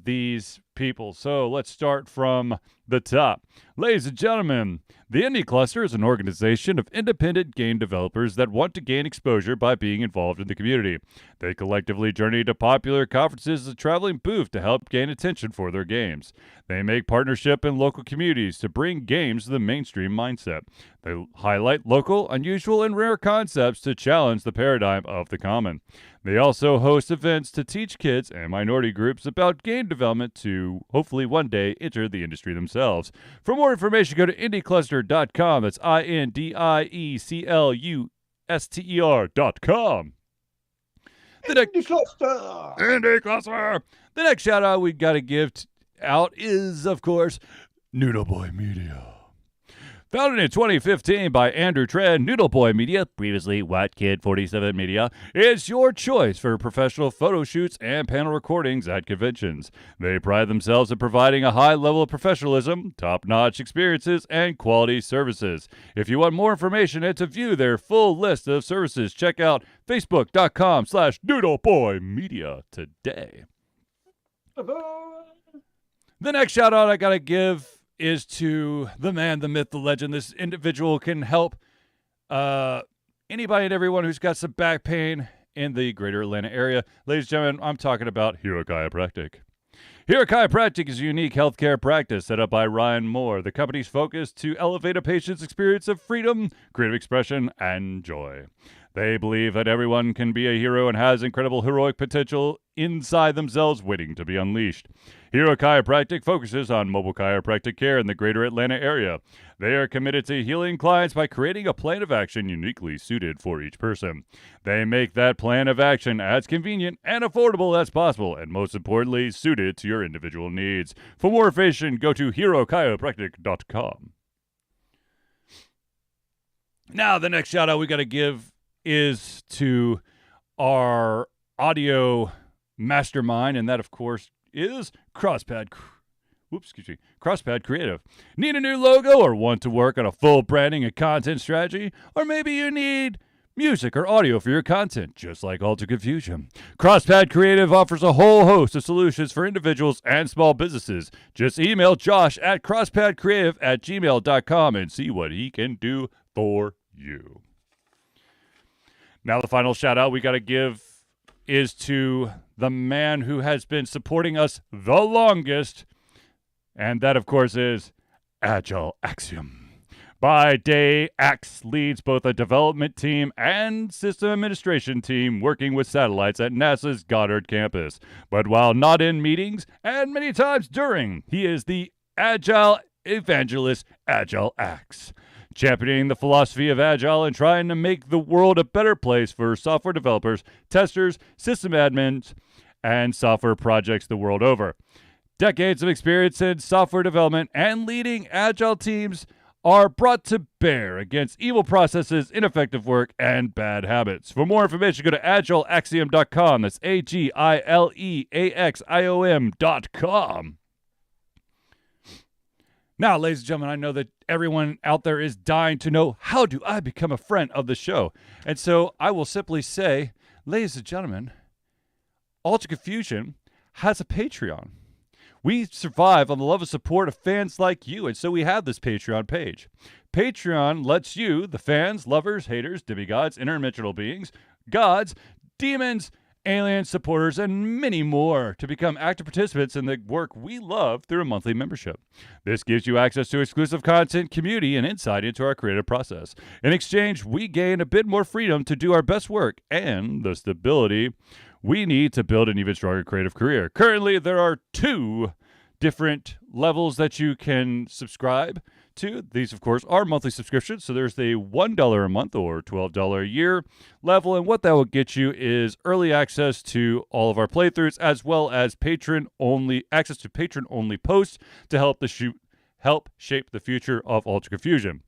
these people. So let's start from the top. Ladies and gentlemen, the Indie Cluster is an organization of independent game developers that want to gain exposure by being involved in the community. They collectively journey to popular conferences as a traveling booth to help gain attention for their games. They make partnership in local communities to bring games to the mainstream mindset. They highlight local, unusual, and rare concepts to challenge the paradigm of the common. They also host events to teach kids and minority groups about game development to hopefully one day enter the industry themselves. For more information, go to indiecluster.com. That's INDIECLUSTER.com. Indie Cluster. The next shout out we got to give out is, of course, Noodle Boy Media. Founded in 2015 by Andrew Trent, Noodle Boy Media, previously White Kid 47 Media, is your choice for professional photo shoots and panel recordings at conventions. They pride themselves in providing a high level of professionalism, top-notch experiences, and quality services. If you want more information and to view their full list of services, check out facebook.com/noodleboymedia today. The next shout out I got to give is to the man, the myth, the legend. This individual can help anybody and everyone who's got some back pain in the greater Atlanta area. Ladies and gentlemen, I'm talking about Hero Chiropractic. Hero Chiropractic is a unique healthcare practice set up by Ryan Moore. The company's focus to elevate a patient's experience of freedom, creative expression, and joy. They believe that everyone can be a hero and has incredible heroic potential inside themselves waiting to be unleashed. Hero Chiropractic focuses on mobile chiropractic care in the greater Atlanta area. They are committed to healing clients by creating a plan of action uniquely suited for each person. They make that plan of action as convenient and affordable as possible, and most importantly, suited to your individual needs. For more information, go to herochiropractic.com. Now, the next shout out we got to give is to our audio mastermind, and that, of course, is Crosspad Creative. Need a new logo or want to work on a full branding and content strategy? Or maybe you need music or audio for your content, just like Alter Confusion. Crosspad Creative offers a whole host of solutions for individuals and small businesses. Just email Josh at crosspadcreative@gmail.com and see what he can do for you. Now, the final shout out we got to give is to the man who has been supporting us the longest, and that, of course, is Agile Axiom. By day, Axe leads both a development team and system administration team working with satellites at NASA's Goddard campus. But while not in meetings, and many times during, he is the Agile evangelist, Agile Axe, championing the philosophy of Agile and trying to make the world a better place for software developers, testers, system admins, and software projects the world over. Decades of experience in software development and leading Agile teams are brought to bear against evil processes, ineffective work, and bad habits. For more information, go to agileaxiom.com. That's AGILEAXIOM.com. Now, ladies and gentlemen, I know that everyone out there is dying to know, how do I become a friend of the show? And so I will simply say, ladies and gentlemen, Alter Confusion has a Patreon. We survive on the love and support of fans like you, and so we have this Patreon page. Patreon lets you, the fans, lovers, haters, demigods, interdimensional beings, gods, demons, aliens, supporters, and many more to become active participants in the work we love through a monthly membership. This gives you access to exclusive content, community, and insight into our creative process. In exchange, we gain a bit more freedom to do our best work and the stability we need to build an even stronger creative career. Currently, there are 2 different levels that you can subscribe to. These, of course, are monthly subscriptions. So there's the $1 a month or $12 a year level. And what that will get you is early access to all of our playthroughs, as well as access to patron-only posts to help shape the future of Alter Confusion.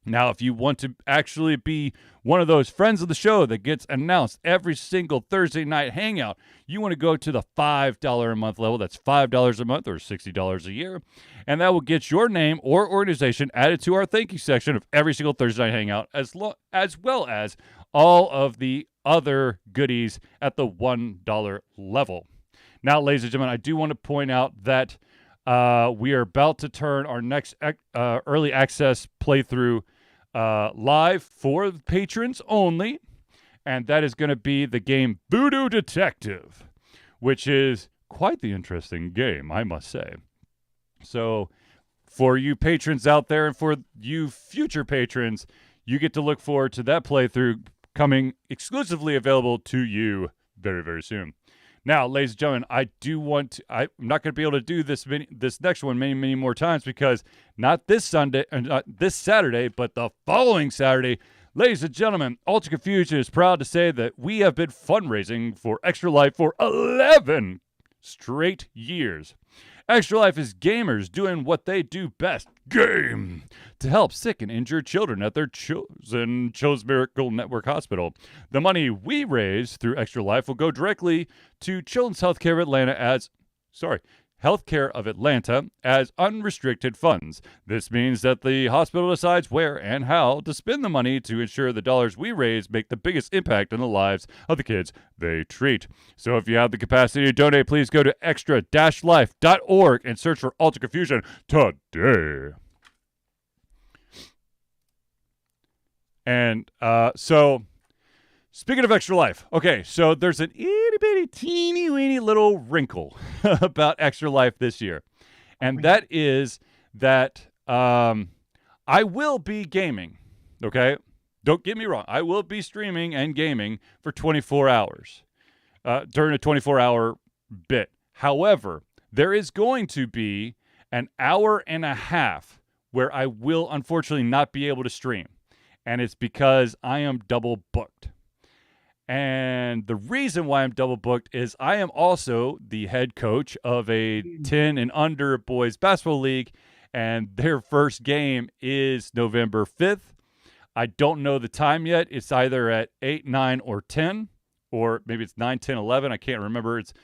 Now, if you want to actually be one of those friends of the show that gets announced every single Thursday night hangout, you want to go to the $5 a month level. That's $5 a month or $60 a year. And that will get your name or organization added to our thank you section of every single Thursday night hangout, as well as all of the other goodies at the $1 level. Now, ladies and gentlemen, I do want to point out that we are about to turn our next early access playthrough live for patrons only, and that is going to be the game Voodoo Detective, which is quite the interesting game, I must say. So for you patrons out there and for you future patrons, you get to look forward to that playthrough coming exclusively available to you very, very soon. Now, ladies and gentlemen, I'm not going to be able to do this next one many, many more times because not this Saturday, but the following Saturday, ladies and gentlemen, Alter Confusion is proud to say that we have been fundraising for Extra Life for 11 straight years. Extra Life is gamers doing what they do best, game, to help sick and injured children at their chosen Children's Miracle Network Hospital. The money we raise through Extra Life will go directly to Children's Healthcare of Atlanta as unrestricted funds. This means that the hospital decides where and how to spend the money to ensure the dollars we raise make the biggest impact on the lives of the kids they treat. So if you have the capacity to donate, please go to extra-life.org and search for Alter Confusion today. And so speaking of Extra Life, okay, so there's an itty-bitty, teeny-weeny little wrinkle about Extra Life this year. And that is that I will be gaming, okay? Don't get me wrong. I will be streaming and gaming for 24 hours during a 24-hour bit. However, there is going to be an hour and a half where I will unfortunately not be able to stream. And it's because I am double booked. And the reason why I'm double booked is I am also the head coach of a 10 and under boys basketball league, and their first game is November 5th. I don't know the time yet. It's either at 8, 9, or 10, or maybe it's 9, 10, 11. I can't remember. It's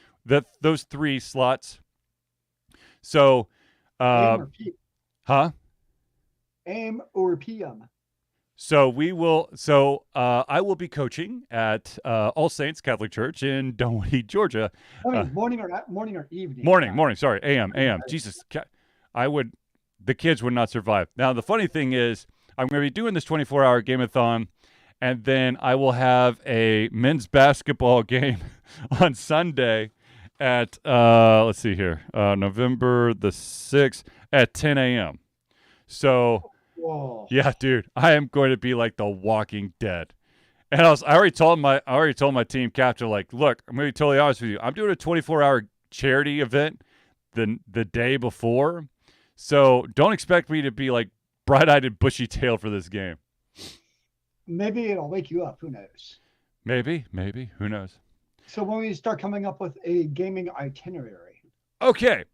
those 3 slots. So, AM or PM? huh? AM or PM? So I will be coaching at All Saints Catholic Church in Dunwoody, Georgia. I mean, morning or evening? Morning. Sorry, AM. Jesus, the kids would not survive. Now, the funny thing is, I'm going to be doing this 24-hour game-a-thon, and then I will have a men's basketball game on Sunday at, let's see here, November the 6th at 10 a.m. So, whoa. Yeah, dude, I am going to be like the Walking Dead. And I already told my team captain, like, look, I'm going to be totally honest with you. I'm doing a 24-hour charity event the day before, so don't expect me to be like bright-eyed and bushy-tailed for this game. Maybe it'll wake you up. Who knows? Maybe. Who knows? So when we start coming up with a gaming itinerary. Okay,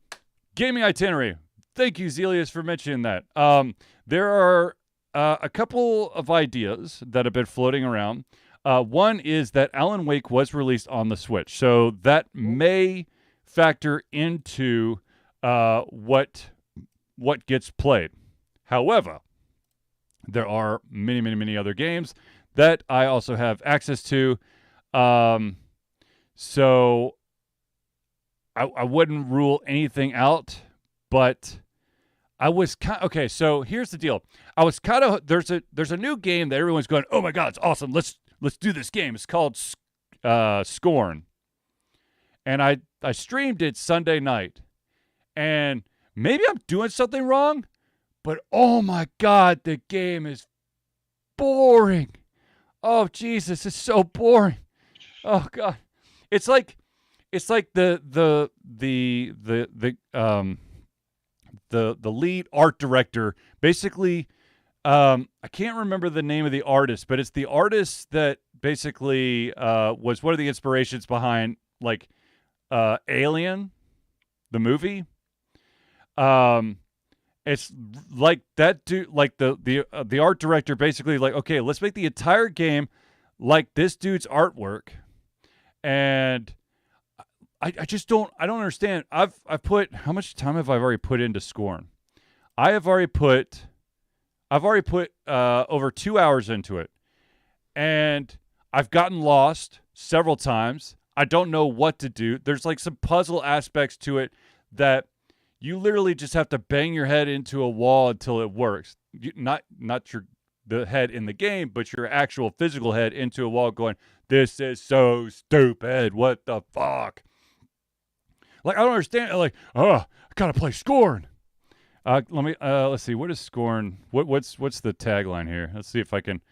gaming itinerary. Thank you, Zelius, for mentioning that. There are a couple of ideas that have been floating around. One is that Alan Wake was released on the Switch, so that may factor into what gets played. However, there are many other games that I also have access to. So I wouldn't rule anything out, but I was okay. So here's the deal. I was kind of there's a new game that everyone's going, oh my god, it's awesome. Let's do this game. It's called Scorn, and I streamed it Sunday night, and maybe I'm doing something wrong, but oh my god, the game is boring. Oh Jesus, it's so boring. Oh god, it's like the lead art director basically. I can't remember the name of the artist, but it's the artist that basically was one of the inspirations behind like Alien, the movie. It's like that dude, like the art director basically like, okay, let's make the entire game like this dude's artwork, and I don't understand. I've put, how much time have I already put into Scorn? I've already put over 2 hours into it, and I've gotten lost several times. I don't know what to do. There's like some puzzle aspects to it that you literally just have to bang your head into a wall until it works. Not the head in the game, but your actual physical head into a wall going, this is so stupid. What the fuck? Like, I don't understand. Like, I gotta play Scorn. Let's see. What is Scorn? What's the tagline here? Let's see if I can.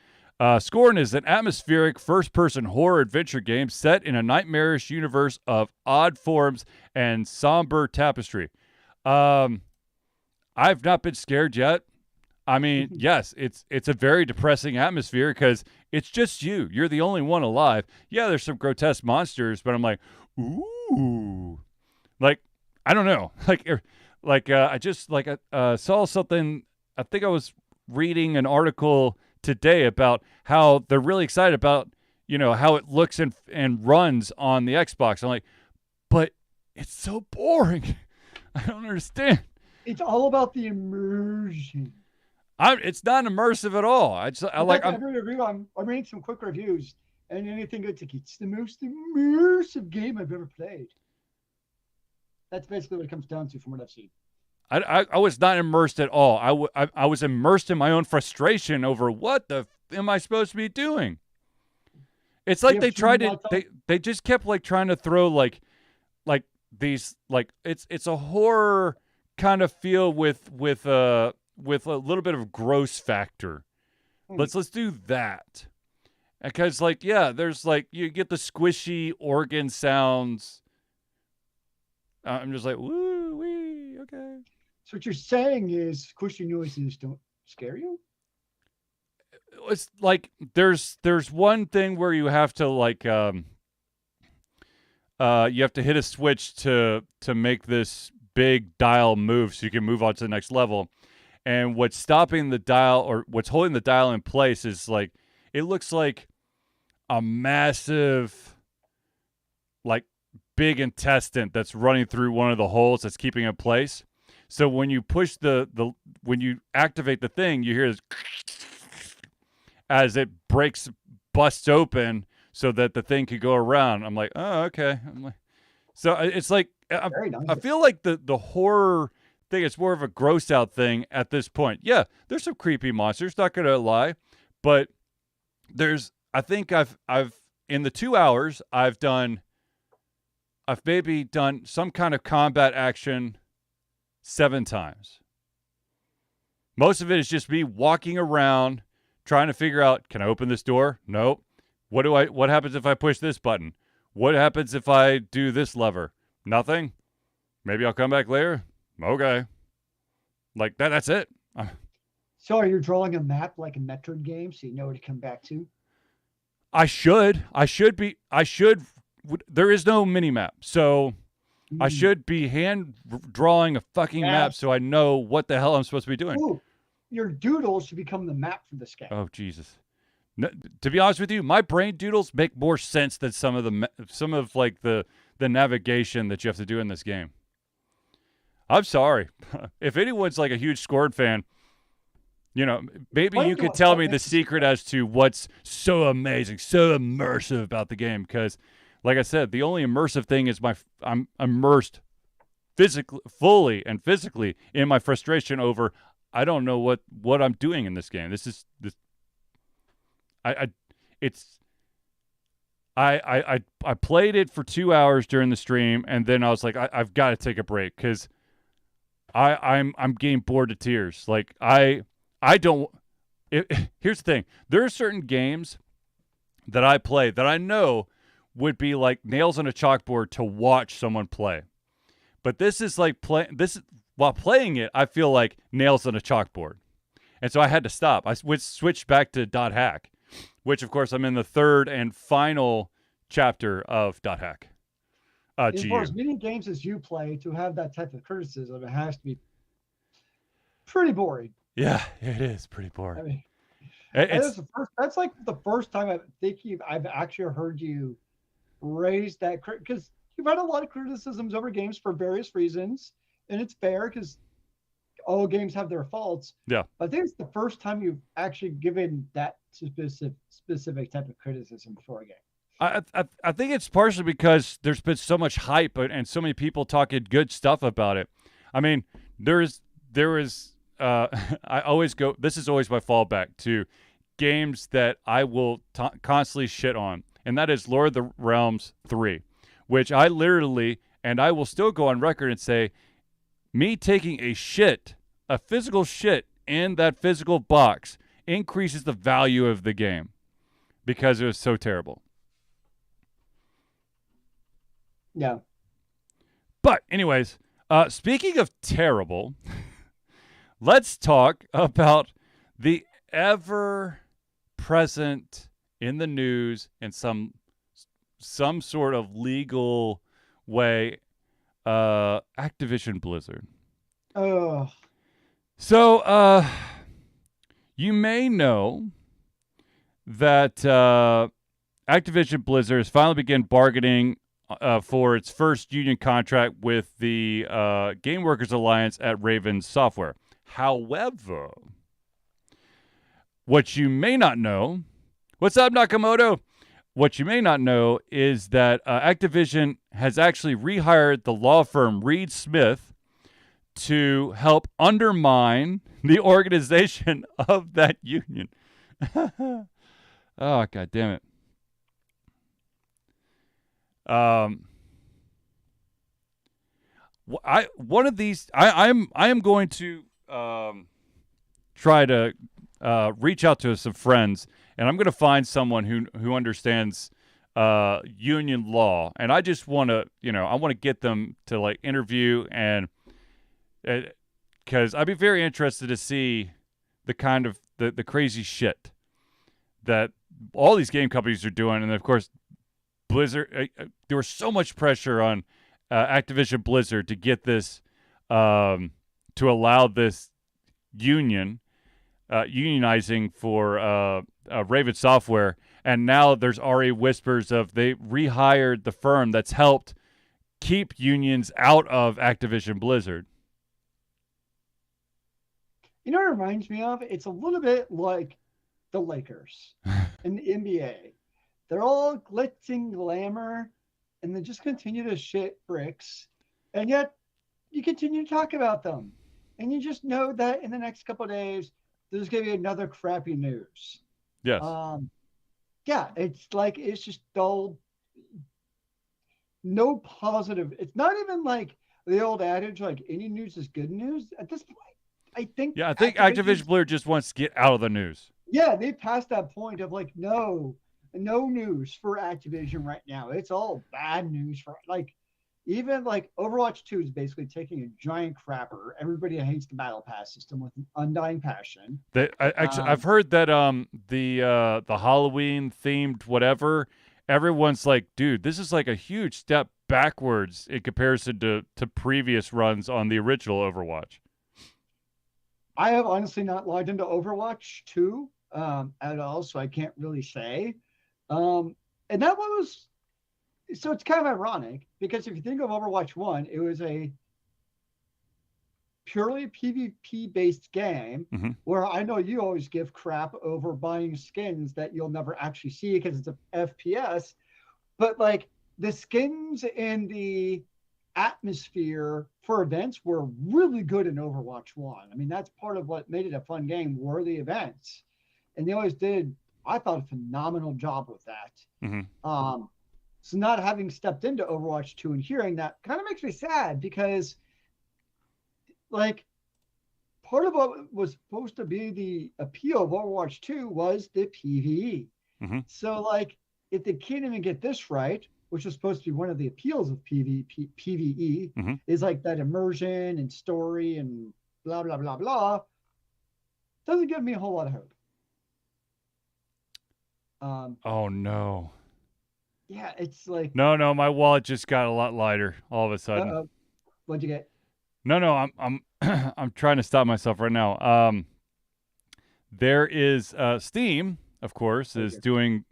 Scorn is an atmospheric first-person horror adventure game set in a nightmarish universe of odd forms and somber tapestry. I've not been scared yet. I mean, yes, it's a very depressing atmosphere because it's just you. You're the only one alive. Yeah, there's some grotesque monsters, but I'm like, ooh, like I don't know, I just saw something. I think I was reading an article today about how they're really excited about how it looks and runs on the Xbox. I'm like, but it's so boring. I don't understand. It's all about the immersion. It's not immersive at all. I'm reading some quick reviews, and anything good to it's the most immersive game I've ever played. That's basically what it comes down to from what I've seen. I was not immersed at all. I was immersed in my own frustration over what the am I supposed to be doing. It's like they tried to they just kept like trying to throw like these like it's a horror kind of feel with a little bit of gross factor. Hmm. Let's do that. Because like, yeah, there's like you get the squishy organ sounds. I'm just like, woo wee, okay. So what you're saying is squishy noises don't scare you? It's like there's one thing where you have to like you have to hit a switch to make this big dial move so you can move on to the next level. And what's stopping the dial or what's holding the dial in place is like it looks like a massive like big intestine that's running through one of the holes that's keeping it in place. So when you push the when you activate the thing, you hear this as it breaks busts open so that the thing could go around. I'm like, oh, okay. I'm like, so it's like Very I nice. feel like the horror thing is more of a gross out thing at this point. Yeah, there's some creepy monsters, not gonna lie, but there's I think I've in the 2 hours I've maybe done some kind of combat action 7 times. Most of it is just me walking around trying to figure out, can I open this door? Nope. What happens if I push this button? What happens if I do this lever? Nothing. Maybe I'll come back later. Okay. Like that's it. So are you drawing a map like a Metroid game so you know where to come back to? I should there is no mini map. So I Mm. should be hand drawing a fucking map Yes. so I know what the hell I'm supposed to be doing. Ooh, your doodles should become the map for this game. Oh Jesus. No, to be honest with you, my brain doodles make more sense than some of like the navigation that you have to do in this game. I'm sorry. If anyone's like a huge Scored fan, you know, maybe you Playing could about tell 10 me the minutes. secret as to what's so amazing, so immersive about the game. Because, like I said, the only immersive thing is I'm immersed physically, fully and physically in my frustration over I don't know what I'm doing in this game. This is this I it's I played it for 2 hours during the stream, and then I was like, I've got to take a break because I'm getting bored to tears. Like I don't. Here's the thing: there are certain games that I play that I know would be like nails on a chalkboard to watch someone play, but this is like while playing it, I feel like nails on a chalkboard, and so I had to stop. I switched back to dot hack, which of course I'm in the third and final chapter of dot hack. And for GU. as many games as you play, to have that type of criticism, it has to be pretty boring. Yeah, it is pretty I boring. mean, It's that's like the first time I think I've actually heard you raise that because you've had a lot of criticisms over games for various reasons, and it's fair because all games have their faults. yeah. But I think it's the first time you've actually given that specific type of criticism for a game. I think it's partially because there's been so much hype and so many people talking good stuff about it. I mean, there is I always go. This is always my fallback to games that I will constantly shit on, and that is Lord of the Realms 3, which I literally and I will still go on record and say, me taking a physical shit in that physical box increases the value of the game because it was so terrible. Yeah. But anyways, speaking of terrible, let's talk about the ever present in the news in some sort of legal way Activision Blizzard. Oh, So you may know that Activision Blizzard has finally begun bargaining for its first union contract with the Game Workers Alliance at Raven Software. However, what you may not know, what's up, Nakamoto? What you may not know is that Activision has actually rehired the law firm Reed Smith to help undermine the organization of that union. Oh, God damn it. I am going to try to reach out to some friends, and I'm going to find someone who understands union law, and I just want to, I want to get them to like interview, and because I'd be very interested to see the kind of the crazy shit that all these game companies are doing, and of course Blizzard. There was so much pressure on Activision Blizzard to get this, to allow this unionizing for Raven Software, and now there's already whispers of they rehired the firm that's helped keep unions out of Activision Blizzard. You know what it reminds me of? It's a little bit like the Lakers and the NBA. They're all glitz and glamour, and they just continue to shit bricks, and yet you continue to talk about them, and you just know that in the next couple of days there's going to be another crappy news. Yes. Yeah, it's just dull. No positive. It's not even like the old adage, like any news is good news. At this point, I think. Yeah, I think Activision Blizzard just wants to get out of the news. Yeah, they passed that point of like, no news for Activision right now. It's all bad news for like, even like Overwatch 2 is basically taking a giant crapper. Everybody hates the battle pass system with an undying passion. I've heard that the Halloween themed whatever, everyone's like, dude, this is like a huge step backwards in comparison to previous runs on the original Overwatch. I have honestly not logged into Overwatch 2 at all, so I can't really say. And that one was, so it's kind of ironic because if you think of Overwatch 1, it was a purely PvP based game where I know you always give crap over buying skins that you'll never actually see because it's a FPS, but like the skins and the atmosphere for events were really good in Overwatch 1. I mean, that's part of what made it a fun game were the events. And they always did, I thought, a phenomenal job with that. So not having stepped into Overwatch 2 and hearing that kind of makes me sad because like part of what was supposed to be the appeal of Overwatch 2 was the PvE. So like if they can't even get this right, which was supposed to be one of the appeals of PvE, is like that immersion and story and blah, blah, blah, blah, doesn't give me a whole lot of hope. Oh, no. Yeah, it's like... No, my wallet just got a lot lighter all of a sudden. Uh-oh. What'd you get? No, I'm I'm trying to stop myself right now. There is Steam, of course, is doing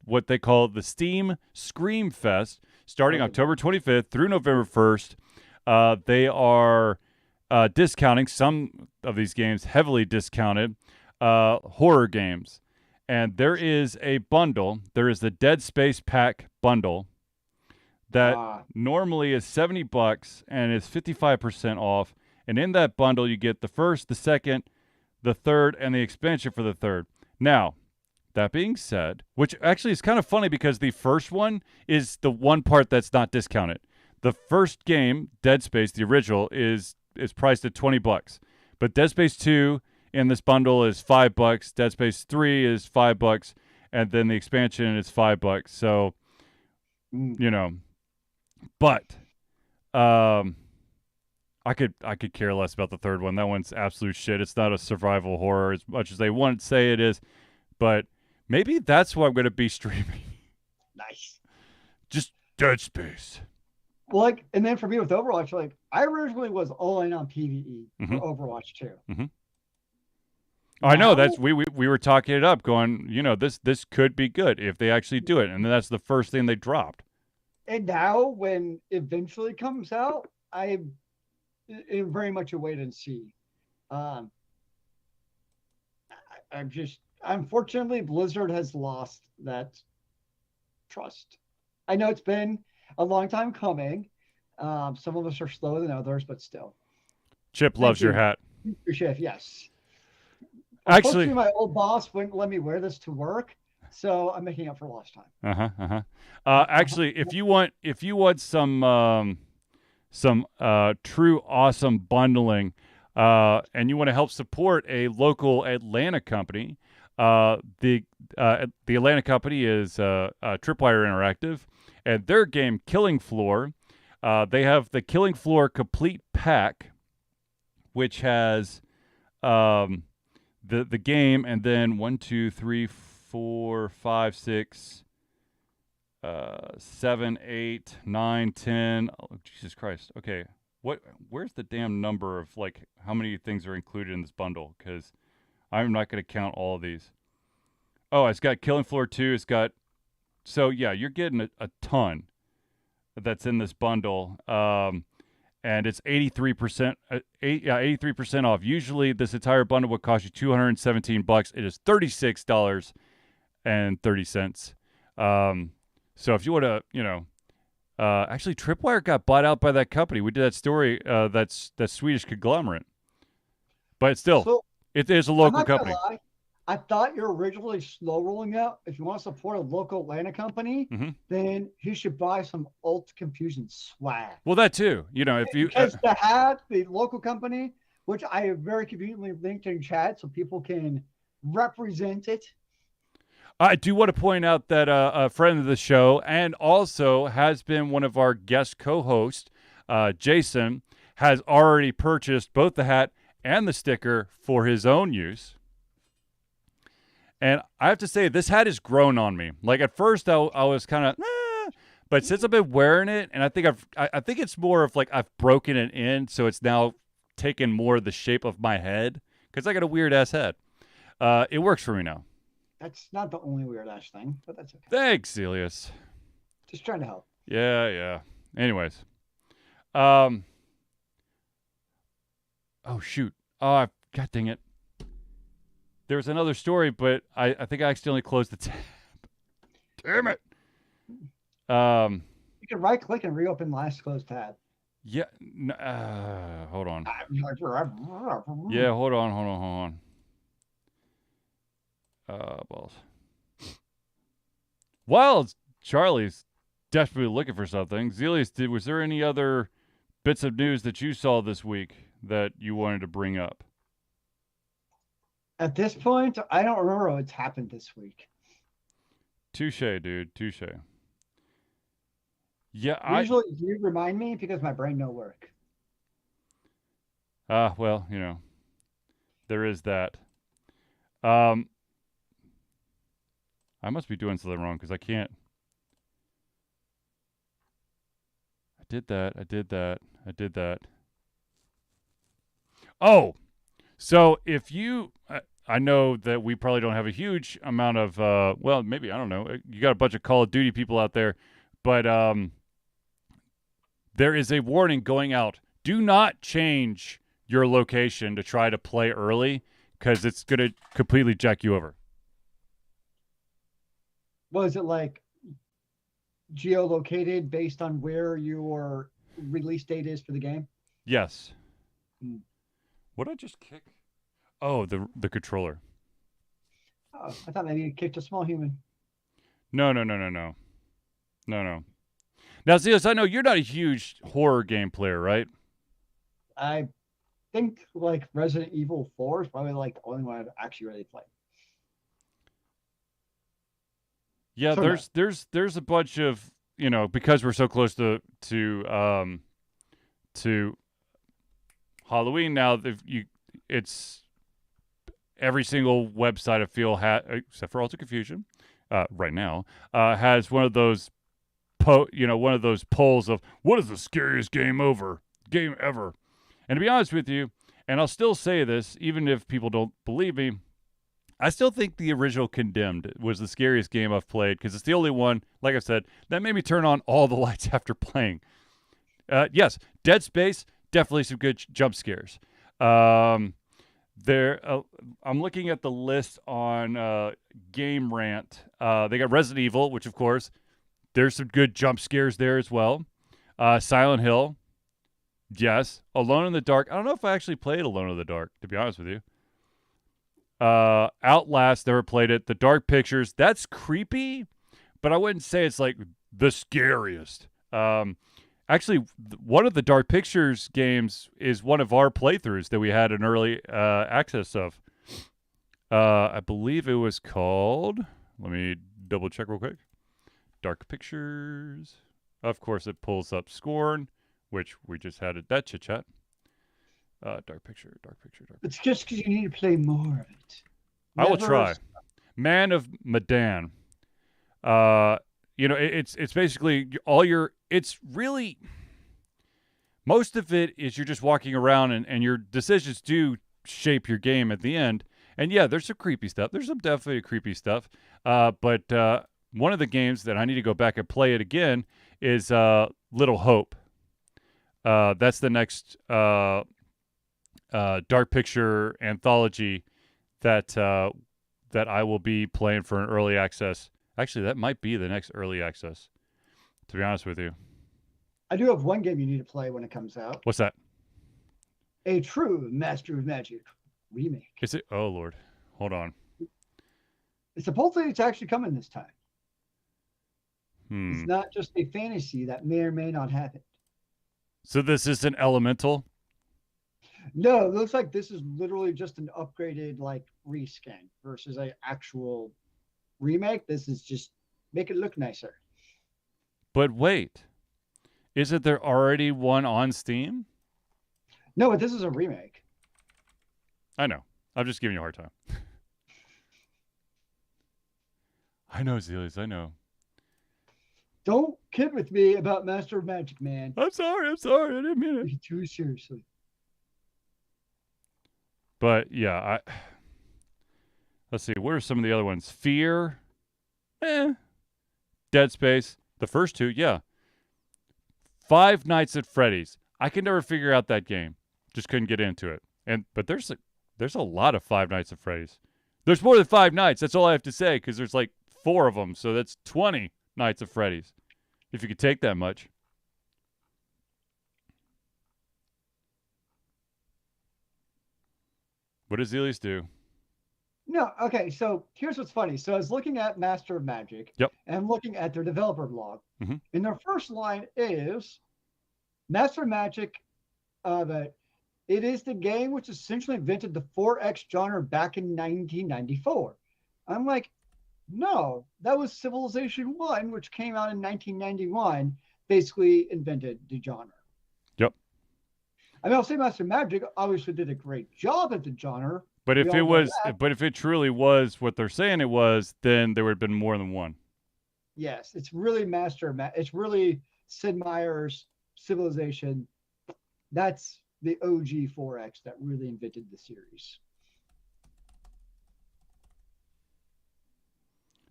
what they call the Steam Scream Fest, starting October 25th through November 1st. They are discounting some of these games, heavily discounted horror games. And there is a bundle. There is the Dead Space Pack bundle that normally is $70 and is 55% off. And in that bundle, you get the first, the second, the third, and the expansion for the third. Now, that being said, which actually is kind of funny because the first one is the one part that's not discounted. The first game, Dead Space, the original, is priced at $20. But Dead Space 2 in this bundle is $5. Dead Space 3 is $5, and then the expansion is $5. So, but I could care less about the third one. That one's absolute shit. It's not a survival horror as much as they want to say it is, but maybe that's what I'm going to be streaming. Nice. Just Dead Space. Like, and then for me with Overwatch, like I originally was all in on PvE for Overwatch 2. I know that's we were talking it up, going, this could be good if they actually do it, and then that's the first thing they dropped. And now, when eventually comes out, I'm very much a wait and see. I'm just, unfortunately, Blizzard has lost that trust. I know it's been a long time coming. Some of us are slower than others, but still. Chip loves your hat. Chef, yes. Actually, my old boss wouldn't let me wear this to work, so I'm making up for lost time. Actually, if you want some true awesome bundling, and you want to help support a local Atlanta company, the Atlanta company is Tripwire Interactive, and their game Killing Floor. They have the Killing Floor Complete Pack, which has the game, and then 1, 2, 3, 4, 5, 6, 7, 8, 9, 10. Oh, Jesus Christ. Okay. Where's the damn number of like how many things are included in this bundle? Because I'm not going to count all of these. Oh, it's got Killing Floor 2. It's got, so yeah, you're getting a ton that's in this bundle. And it's 83%, 83% off. Usually this entire bundle would cost you $217. It is $36.30. So if you want to, actually Tripwire got bought out by that company. We did that story, that's that Swedish conglomerate. But still, So it is a I'm local not gonna company. lie. I thought you're originally slow rolling out. If you want to support a local Atlanta company, Hmm. then you should buy some Alt Confusion swag. Well, that too. If you, Because to have the local company, which I have very conveniently linked in chat so people can represent it. I do want to point out that a friend of the show and also has been one of our guest co-hosts, Jason, has already purchased both the hat and the sticker for his own use. And I have to say, this hat has grown on me. Like at first, I was kind of, but since I've been wearing it, and I think it's more of like I've broken it in, so it's now taken more of the shape of my head because I got a weird ass head. It works for me now. That's not the only weird ass thing, but that's okay. Thanks, Elias. Just trying to help. Yeah. Anyways, um, oh shoot, God dang it. There was another story, but I think I accidentally closed the tab. Damn it. You can right click and reopen last closed tab. Yeah. Hold on. Yeah, hold on. Balls. While Charlie's desperately looking for something, Zelius, was there any other bits of news that you saw this week that you wanted to bring up? At this point, I don't remember what's happened this week. Touche, dude. Touche. Yeah, Usually you remind me because my brain no work. well, there is that. I must be doing something wrong because I can't. I did that. Oh, so if you, I know that we probably don't have a huge amount of, well, maybe, I don't know. You got a bunch of Call of Duty people out there, but there is a warning going out. Do not change your location to try to play early because it's going to completely jack you over. Was it like geolocated based on where your release date is for the game? Yes. Hmm. What did I just kick? Oh, the controller. Oh, I thought maybe you kicked a small human. No. Now, Zeus, I know you're not a huge horror game player, right? I think like Resident Evil 4 is probably like the only one I've actually really played. Yeah, So there's a bunch of, because we're so close to Halloween now, it's every single website I feel except for Alter Confusion, right now, has one of those one of those polls of what is the scariest game ever. And to be honest with you, and I'll still say this even if people don't believe me, I still think the original Condemned was the scariest game I've played because it's the only one, like I said, that made me turn on all the lights after playing. Yes, Dead Space, definitely some good jump scares. I'm looking at the list on Game Rant. They got Resident Evil, which of course, there's some good jump scares there as well. Silent Hill, yes. Alone in the Dark. I don't know if I actually played Alone in the Dark, to be honest with you. Outlast, never played it. The Dark Pictures, that's creepy, but I wouldn't say it's like the scariest. Actually, one of the Dark Pictures games is one of our playthroughs that we had an early access of. I believe it was called. Let me double check real quick. Dark Pictures. Of course, it pulls up Scorn, which we just had that chit chat. Dark Picture. It's just because you need to play more of it. I will try. Man of Medan. It's basically all your. It's really. Most of it is you're just walking around and your decisions do shape your game at the end. And yeah, there's some creepy stuff. There's some definitely creepy stuff. But one of the games that I need to go back and play it again is Little Hope. That's the next Dark Picture anthology that I will be playing for an early access. Actually, that might be the next early access, to be honest with you. I do have one game you need to play when it comes out. What's that? A true Master of Magic remake. Is it? Oh, Lord. Hold on. Supposedly it's actually coming this time. Hmm. It's not just a fantasy that may or may not happen. So this is an Elemental? No, it looks like this is literally just an upgraded like reskin versus an actual remake. This is just make it look nicer. But wait. Isn't there already one on Steam? No, but this is a remake. I know. I'm just giving you a hard time. I know, Zelius. I know. Don't kid with me about Master of Magic, man. I'm sorry. I didn't mean it. Too seriously. But yeah, let's see. What are some of the other ones? Fear, Dead Space. The first two, yeah. Five Nights at Freddy's. I could never figure out that game. Just couldn't get into it. But there's a lot of Five Nights at Freddy's. There's more than 5 nights. That's all I have to say because there's like 4 of them. So that's 20 Nights at Freddy's. If you could take that much. What does Zelius do? No, okay. So here's what's funny. So I was looking at Master of Magic. Yep. And I'm looking at their developer blog. Mm-hmm. And their first line is Master of Magic, that it is the game which essentially invented the 4X genre back in 1994. I'm like, no, that was Civilization 1, which came out in 1991, basically invented the genre. Yep. I mean, I'll say Master of Magic obviously did a great job at the genre. But if it truly was what they're saying it was, then there would have been more than one. Yes, it's really it's really Sid Meier's Civilization. That's the OG 4X that really invented the series.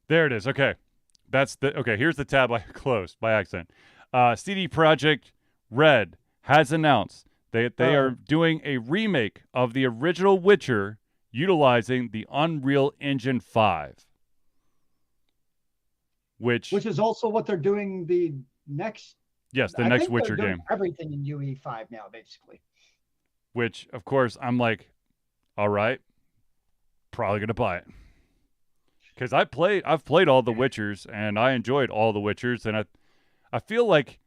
There it is. Okay. Here's the tab I closed by accident. CD Projekt Red has announced they are doing a remake of the original Witcher utilizing the Unreal Engine 5. Which is also what they're doing the next. Yes, the next Witcher game. Everything in UE5 now, basically. Which, of course, I'm like, all right, probably gonna buy it because I've played all the Witchers and I enjoyed all the Witchers, and I feel like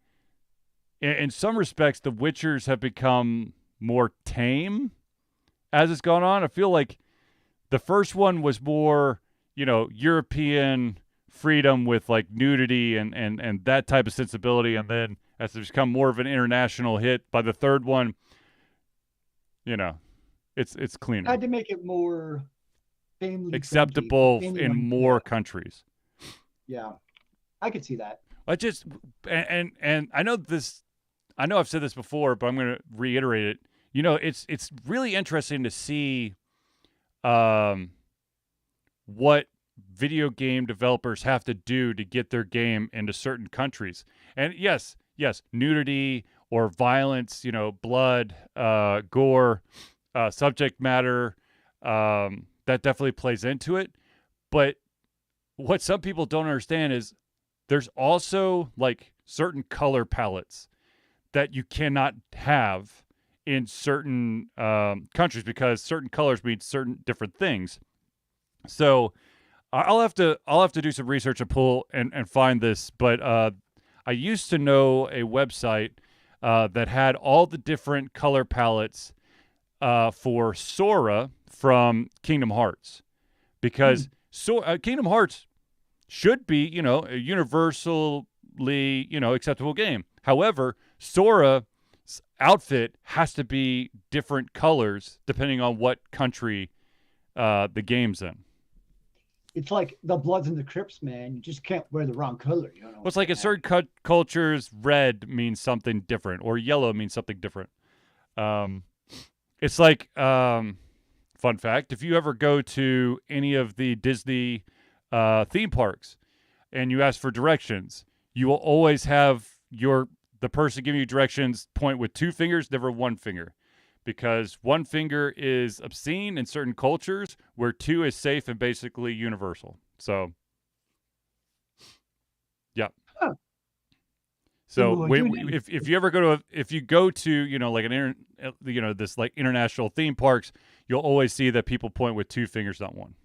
in some respects the Witchers have become more tame as it's gone on. I feel like the first one was more, European freedom with like nudity and that type of sensibility, and then as it's become more of an international hit by the third one, it's cleaner. I had to make it more acceptable in more countries. Yeah, I could see that. And I know this. I know I've said this before, but I'm going to reiterate it. It's really interesting to see what video game developers have to do to get their game into certain countries. And yes, nudity or violence, blood, gore, subject matter, that definitely plays into it. But what some people don't understand is there's also like certain color palettes that you cannot have in certain countries because certain colors mean certain different things. So I'll have to do some research and pull and find this. But I used to know a website that had all the different color palettes for Sora from Kingdom Hearts, because Kingdom Hearts should be, a universally, acceptable game. However, Sora's outfit has to be different colors depending on what country the game's in. It's like the Bloods and the Crips, man. You just can't wear the wrong color. You know Well, it's like in certain cultures, red means something different, or yellow means something different. It's like, fun fact, if you ever go to any of the Disney theme parks and you ask for directions, you will always have the person giving you directions point with two fingers, never one finger. Because one finger is obscene in certain cultures, where two is safe and basically universal. So, yeah. Huh. So if you ever go to like this like international theme parks, you'll always see that people point with two fingers, not one.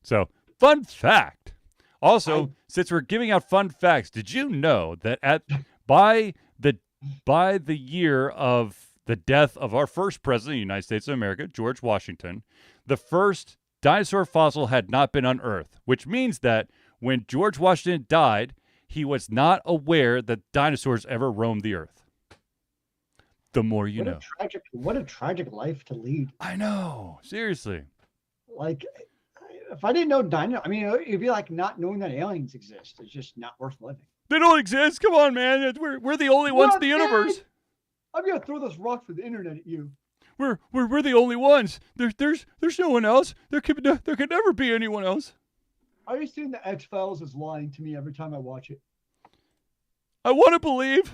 So, fun fact. Also, since we're giving out fun facts, did you know that by the year of the death of our first president of the United States of America, George Washington, the first dinosaur fossil had not been unearthed, which means that when George Washington died, he was not aware that dinosaurs ever roamed the earth. The more you know. What a tragic life to lead. I know. Seriously. Like, if I didn't know it'd be like not knowing that aliens exist. It's just not worth living. They don't exist. Come on, man. We're the only ones in the universe. I'm gonna throw this rock through the internet at you. We're the only ones. There's no one else. There could never be anyone else. Are you seeing the X-Files is lying to me every time I watch it? I want to believe,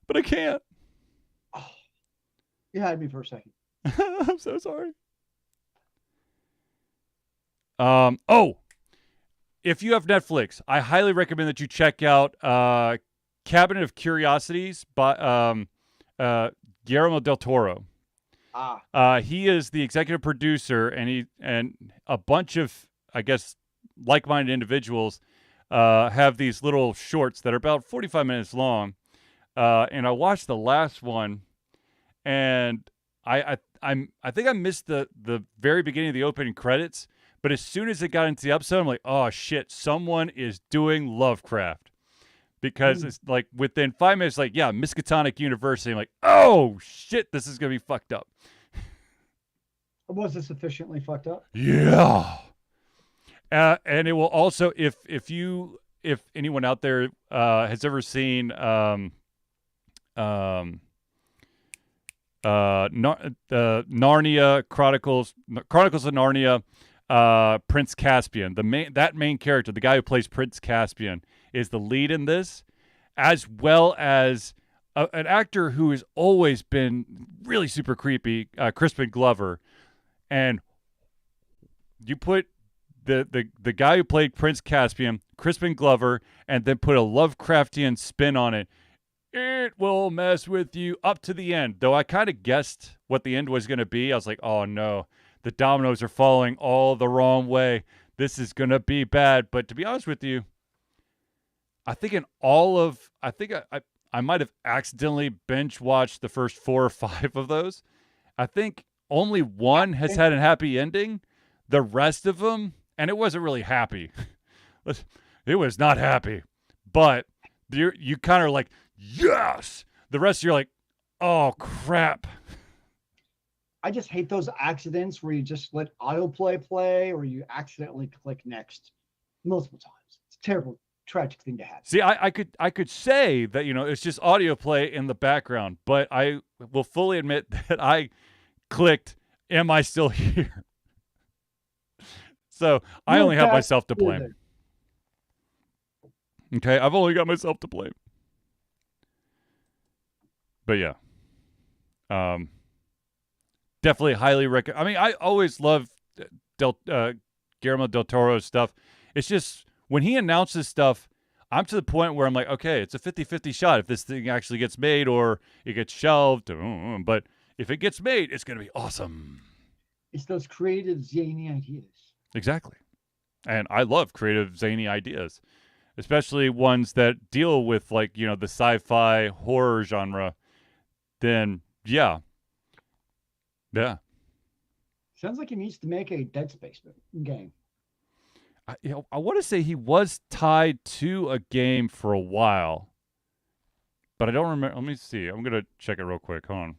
but I can't. Oh, you had me for a second. I'm so sorry. If you have Netflix, I highly recommend that you check out Cabinet of Curiosities by Guillermo del Toro. He is the executive producer, and a bunch of, I guess, like-minded individuals have these little shorts that are about 45 minutes long. And I watched the last one, and I think I missed the very beginning of the opening credits. But as soon as it got into the episode, I'm like, oh shit, someone is doing Lovecraft. Because it's like within 5 minutes, like, yeah, Miskatonic University. I'm like, oh shit, this is gonna be fucked up. Was this sufficiently fucked up? Yeah. And it will also, if anyone out there has ever seen Narnia Chronicles of Narnia, Prince Caspian, that main character, the guy who plays Prince Caspian, is the lead in this, as well as an actor who has always been really super creepy, Crispin Glover. And you put the guy who played Prince Caspian, Crispin Glover, and then put a Lovecraftian spin on it, it will mess with you up to the end. Though I kind of guessed what the end was going to be. I was like, oh no, the dominoes are falling all the wrong way. This is going to be bad. But to be honest with you, I think I might have accidentally binge watched the first 4 or 5 of those. I think only one has had a happy ending. The rest of them, and it wasn't really happy. It was not happy. But you kind of like, yes! The rest you're like, oh, crap. I just hate those accidents where you just let autoplay play or you accidentally click next multiple times. It's a terrible, tragic thing to have. See, I could say that, it's just audio play in the background, but I will fully admit that I clicked, am I still here? So I only have myself to blame. Okay, I've only got myself to blame. But yeah. Definitely highly recommend. I mean, I always love Guillermo del Toro's stuff. It's just when he announces stuff, I'm to the point where I'm like, okay, it's a 50-50 shot if this thing actually gets made or it gets shelved. But if it gets made, it's going to be awesome. It's those creative, zany ideas. Exactly. And I love creative, zany ideas, especially ones that deal with like, you know, the sci-fi horror genre, then yeah. Yeah. Sounds like he needs to make a Dead Space game. I want to say he was tied to a game for a while, but I don't remember. Let me see. I'm going to check it real quick. Hold on.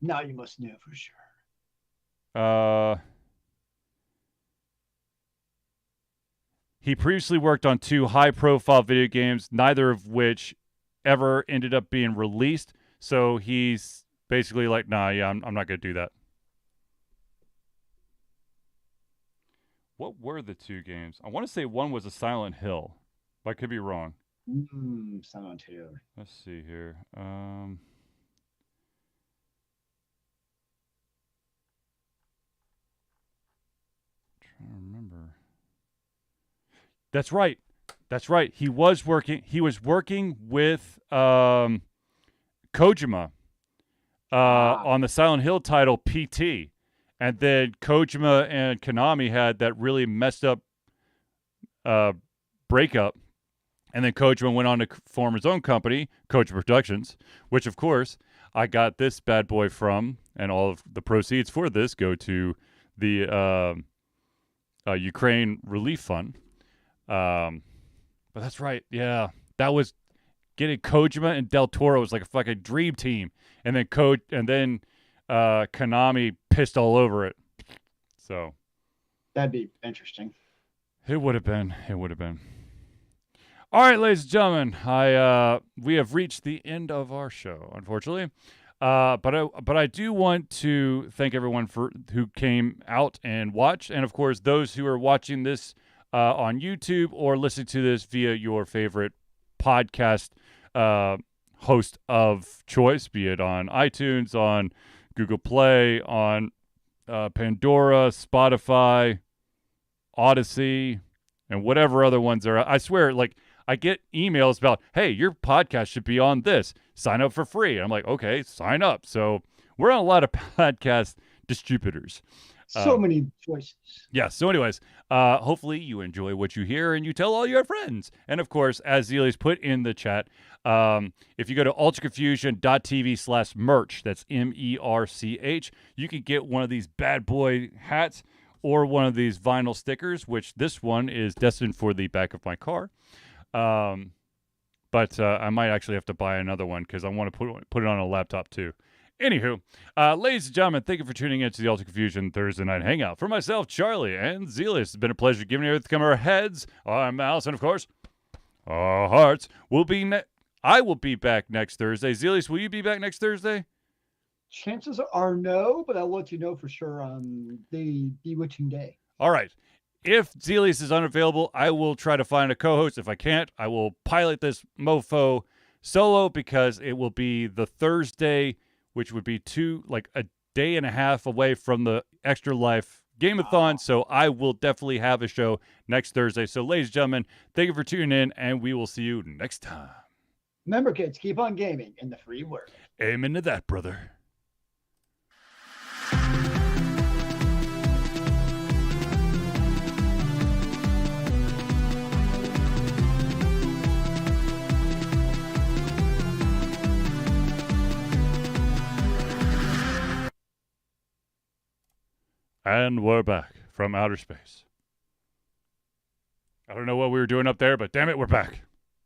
Now you must know for sure. He previously worked on 2 high-profile video games, neither of which ever ended up being released. So he's basically like, nah, yeah, I'm not going to do that. What were the 2 games? I want to say one was a Silent Hill, but I could be wrong. Silent Hill. Let's see here. Trying to remember. That's right. That's right. He was working with Kojima on the Silent Hill title PT. And then Kojima and Konami had that really messed up breakup. And then Kojima went on to form his own company, Kojima Productions, which, of course, I got this bad boy from. And all of the proceeds for this go to the Ukraine Relief Fund. But that's right. Yeah. That was getting Kojima and Del Toro was like a fucking dream team. And then Konami pissed all over it. So that'd be interesting. It would have been. All right, ladies and gentlemen, we have reached the end of our show, unfortunately. But I do want to thank everyone who came out and watched, and of course those who are watching this on YouTube or listening to this via your favorite podcast host of choice, be it on iTunes, on Google Play, on Pandora, Spotify, Odyssey, and whatever other ones are. I swear, like, I get emails about, hey, your podcast should be on this. Sign up for free. And I'm like, okay, sign up. So we're on a lot of podcast distributors. So many choices. Yeah. So anyways, hopefully you enjoy what you hear and you tell all your friends. And of course, as Zelius put in the chat, if you go to ultraconfusion.tv/merch, that's MERCH, you can get one of these bad boy hats or one of these vinyl stickers, which this one is destined for the back of my car. But I might actually have to buy another one because I want to put it on a laptop too. Anywho, ladies and gentlemen, thank you for tuning in to the Ultra Confusion Thursday Night Hangout. For myself, Charlie, and Zelius, it's been a pleasure giving you everything our heads, our mouths, and of course, our hearts. I will be back next Thursday. Zelius, will you be back next Thursday? Chances are no, but I'll let you know for sure on the Bewitching Day. All right. If Zelius is unavailable, I will try to find a co-host. If I can't, I will pilot this mofo solo because it will be the Thursday, which would be a day and a half away from the Extra Life Game-a-thon. So I will definitely have a show next Thursday. So ladies and gentlemen, thank you for tuning in, and we will see you next time. Remember, kids, keep on gaming in the free world. Amen to that, brother. And we're back from outer space. I don't know what we were doing up there, but damn it, we're back.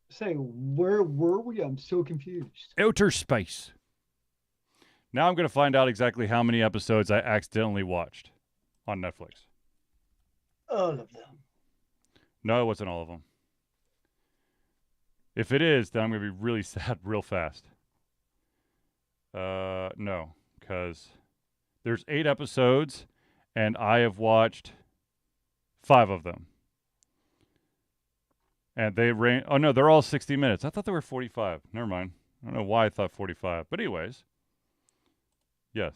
Say, where were we? I'm so confused. Outer space. Now I'm going to find out exactly how many episodes I accidentally watched on Netflix. All of them. No, it wasn't all of them. If it is, then I'm going to be really sad real fast. No, because there's 8 episodes, and I have watched 5 of them. And they oh no, they're all 60 minutes. I thought they were 45. Never mind. I don't know why I thought 45. But anyways, yes.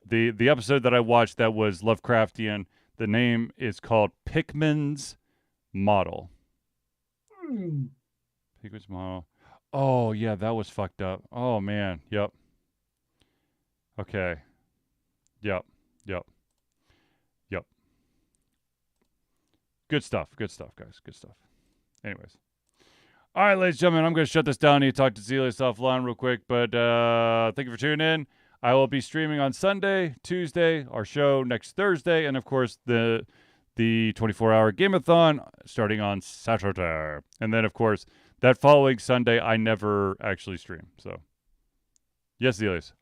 The episode that I watched that was Lovecraftian, the name is called Pickman's Model. Pickman's Model. Oh, yeah, that was fucked up. Oh, man. Yep. Okay. Yep. Good stuff. Good stuff, guys. Good stuff. Anyways. All right, ladies and gentlemen, I'm going to shut this down. I need to talk to Zelius offline real quick, but thank you for tuning in. I will be streaming on Sunday, Tuesday, our show next Thursday, and of course the 24-hour Gameathon starting on Saturday. And then, of course, that following Sunday, I never actually stream. So, yes, Zelius.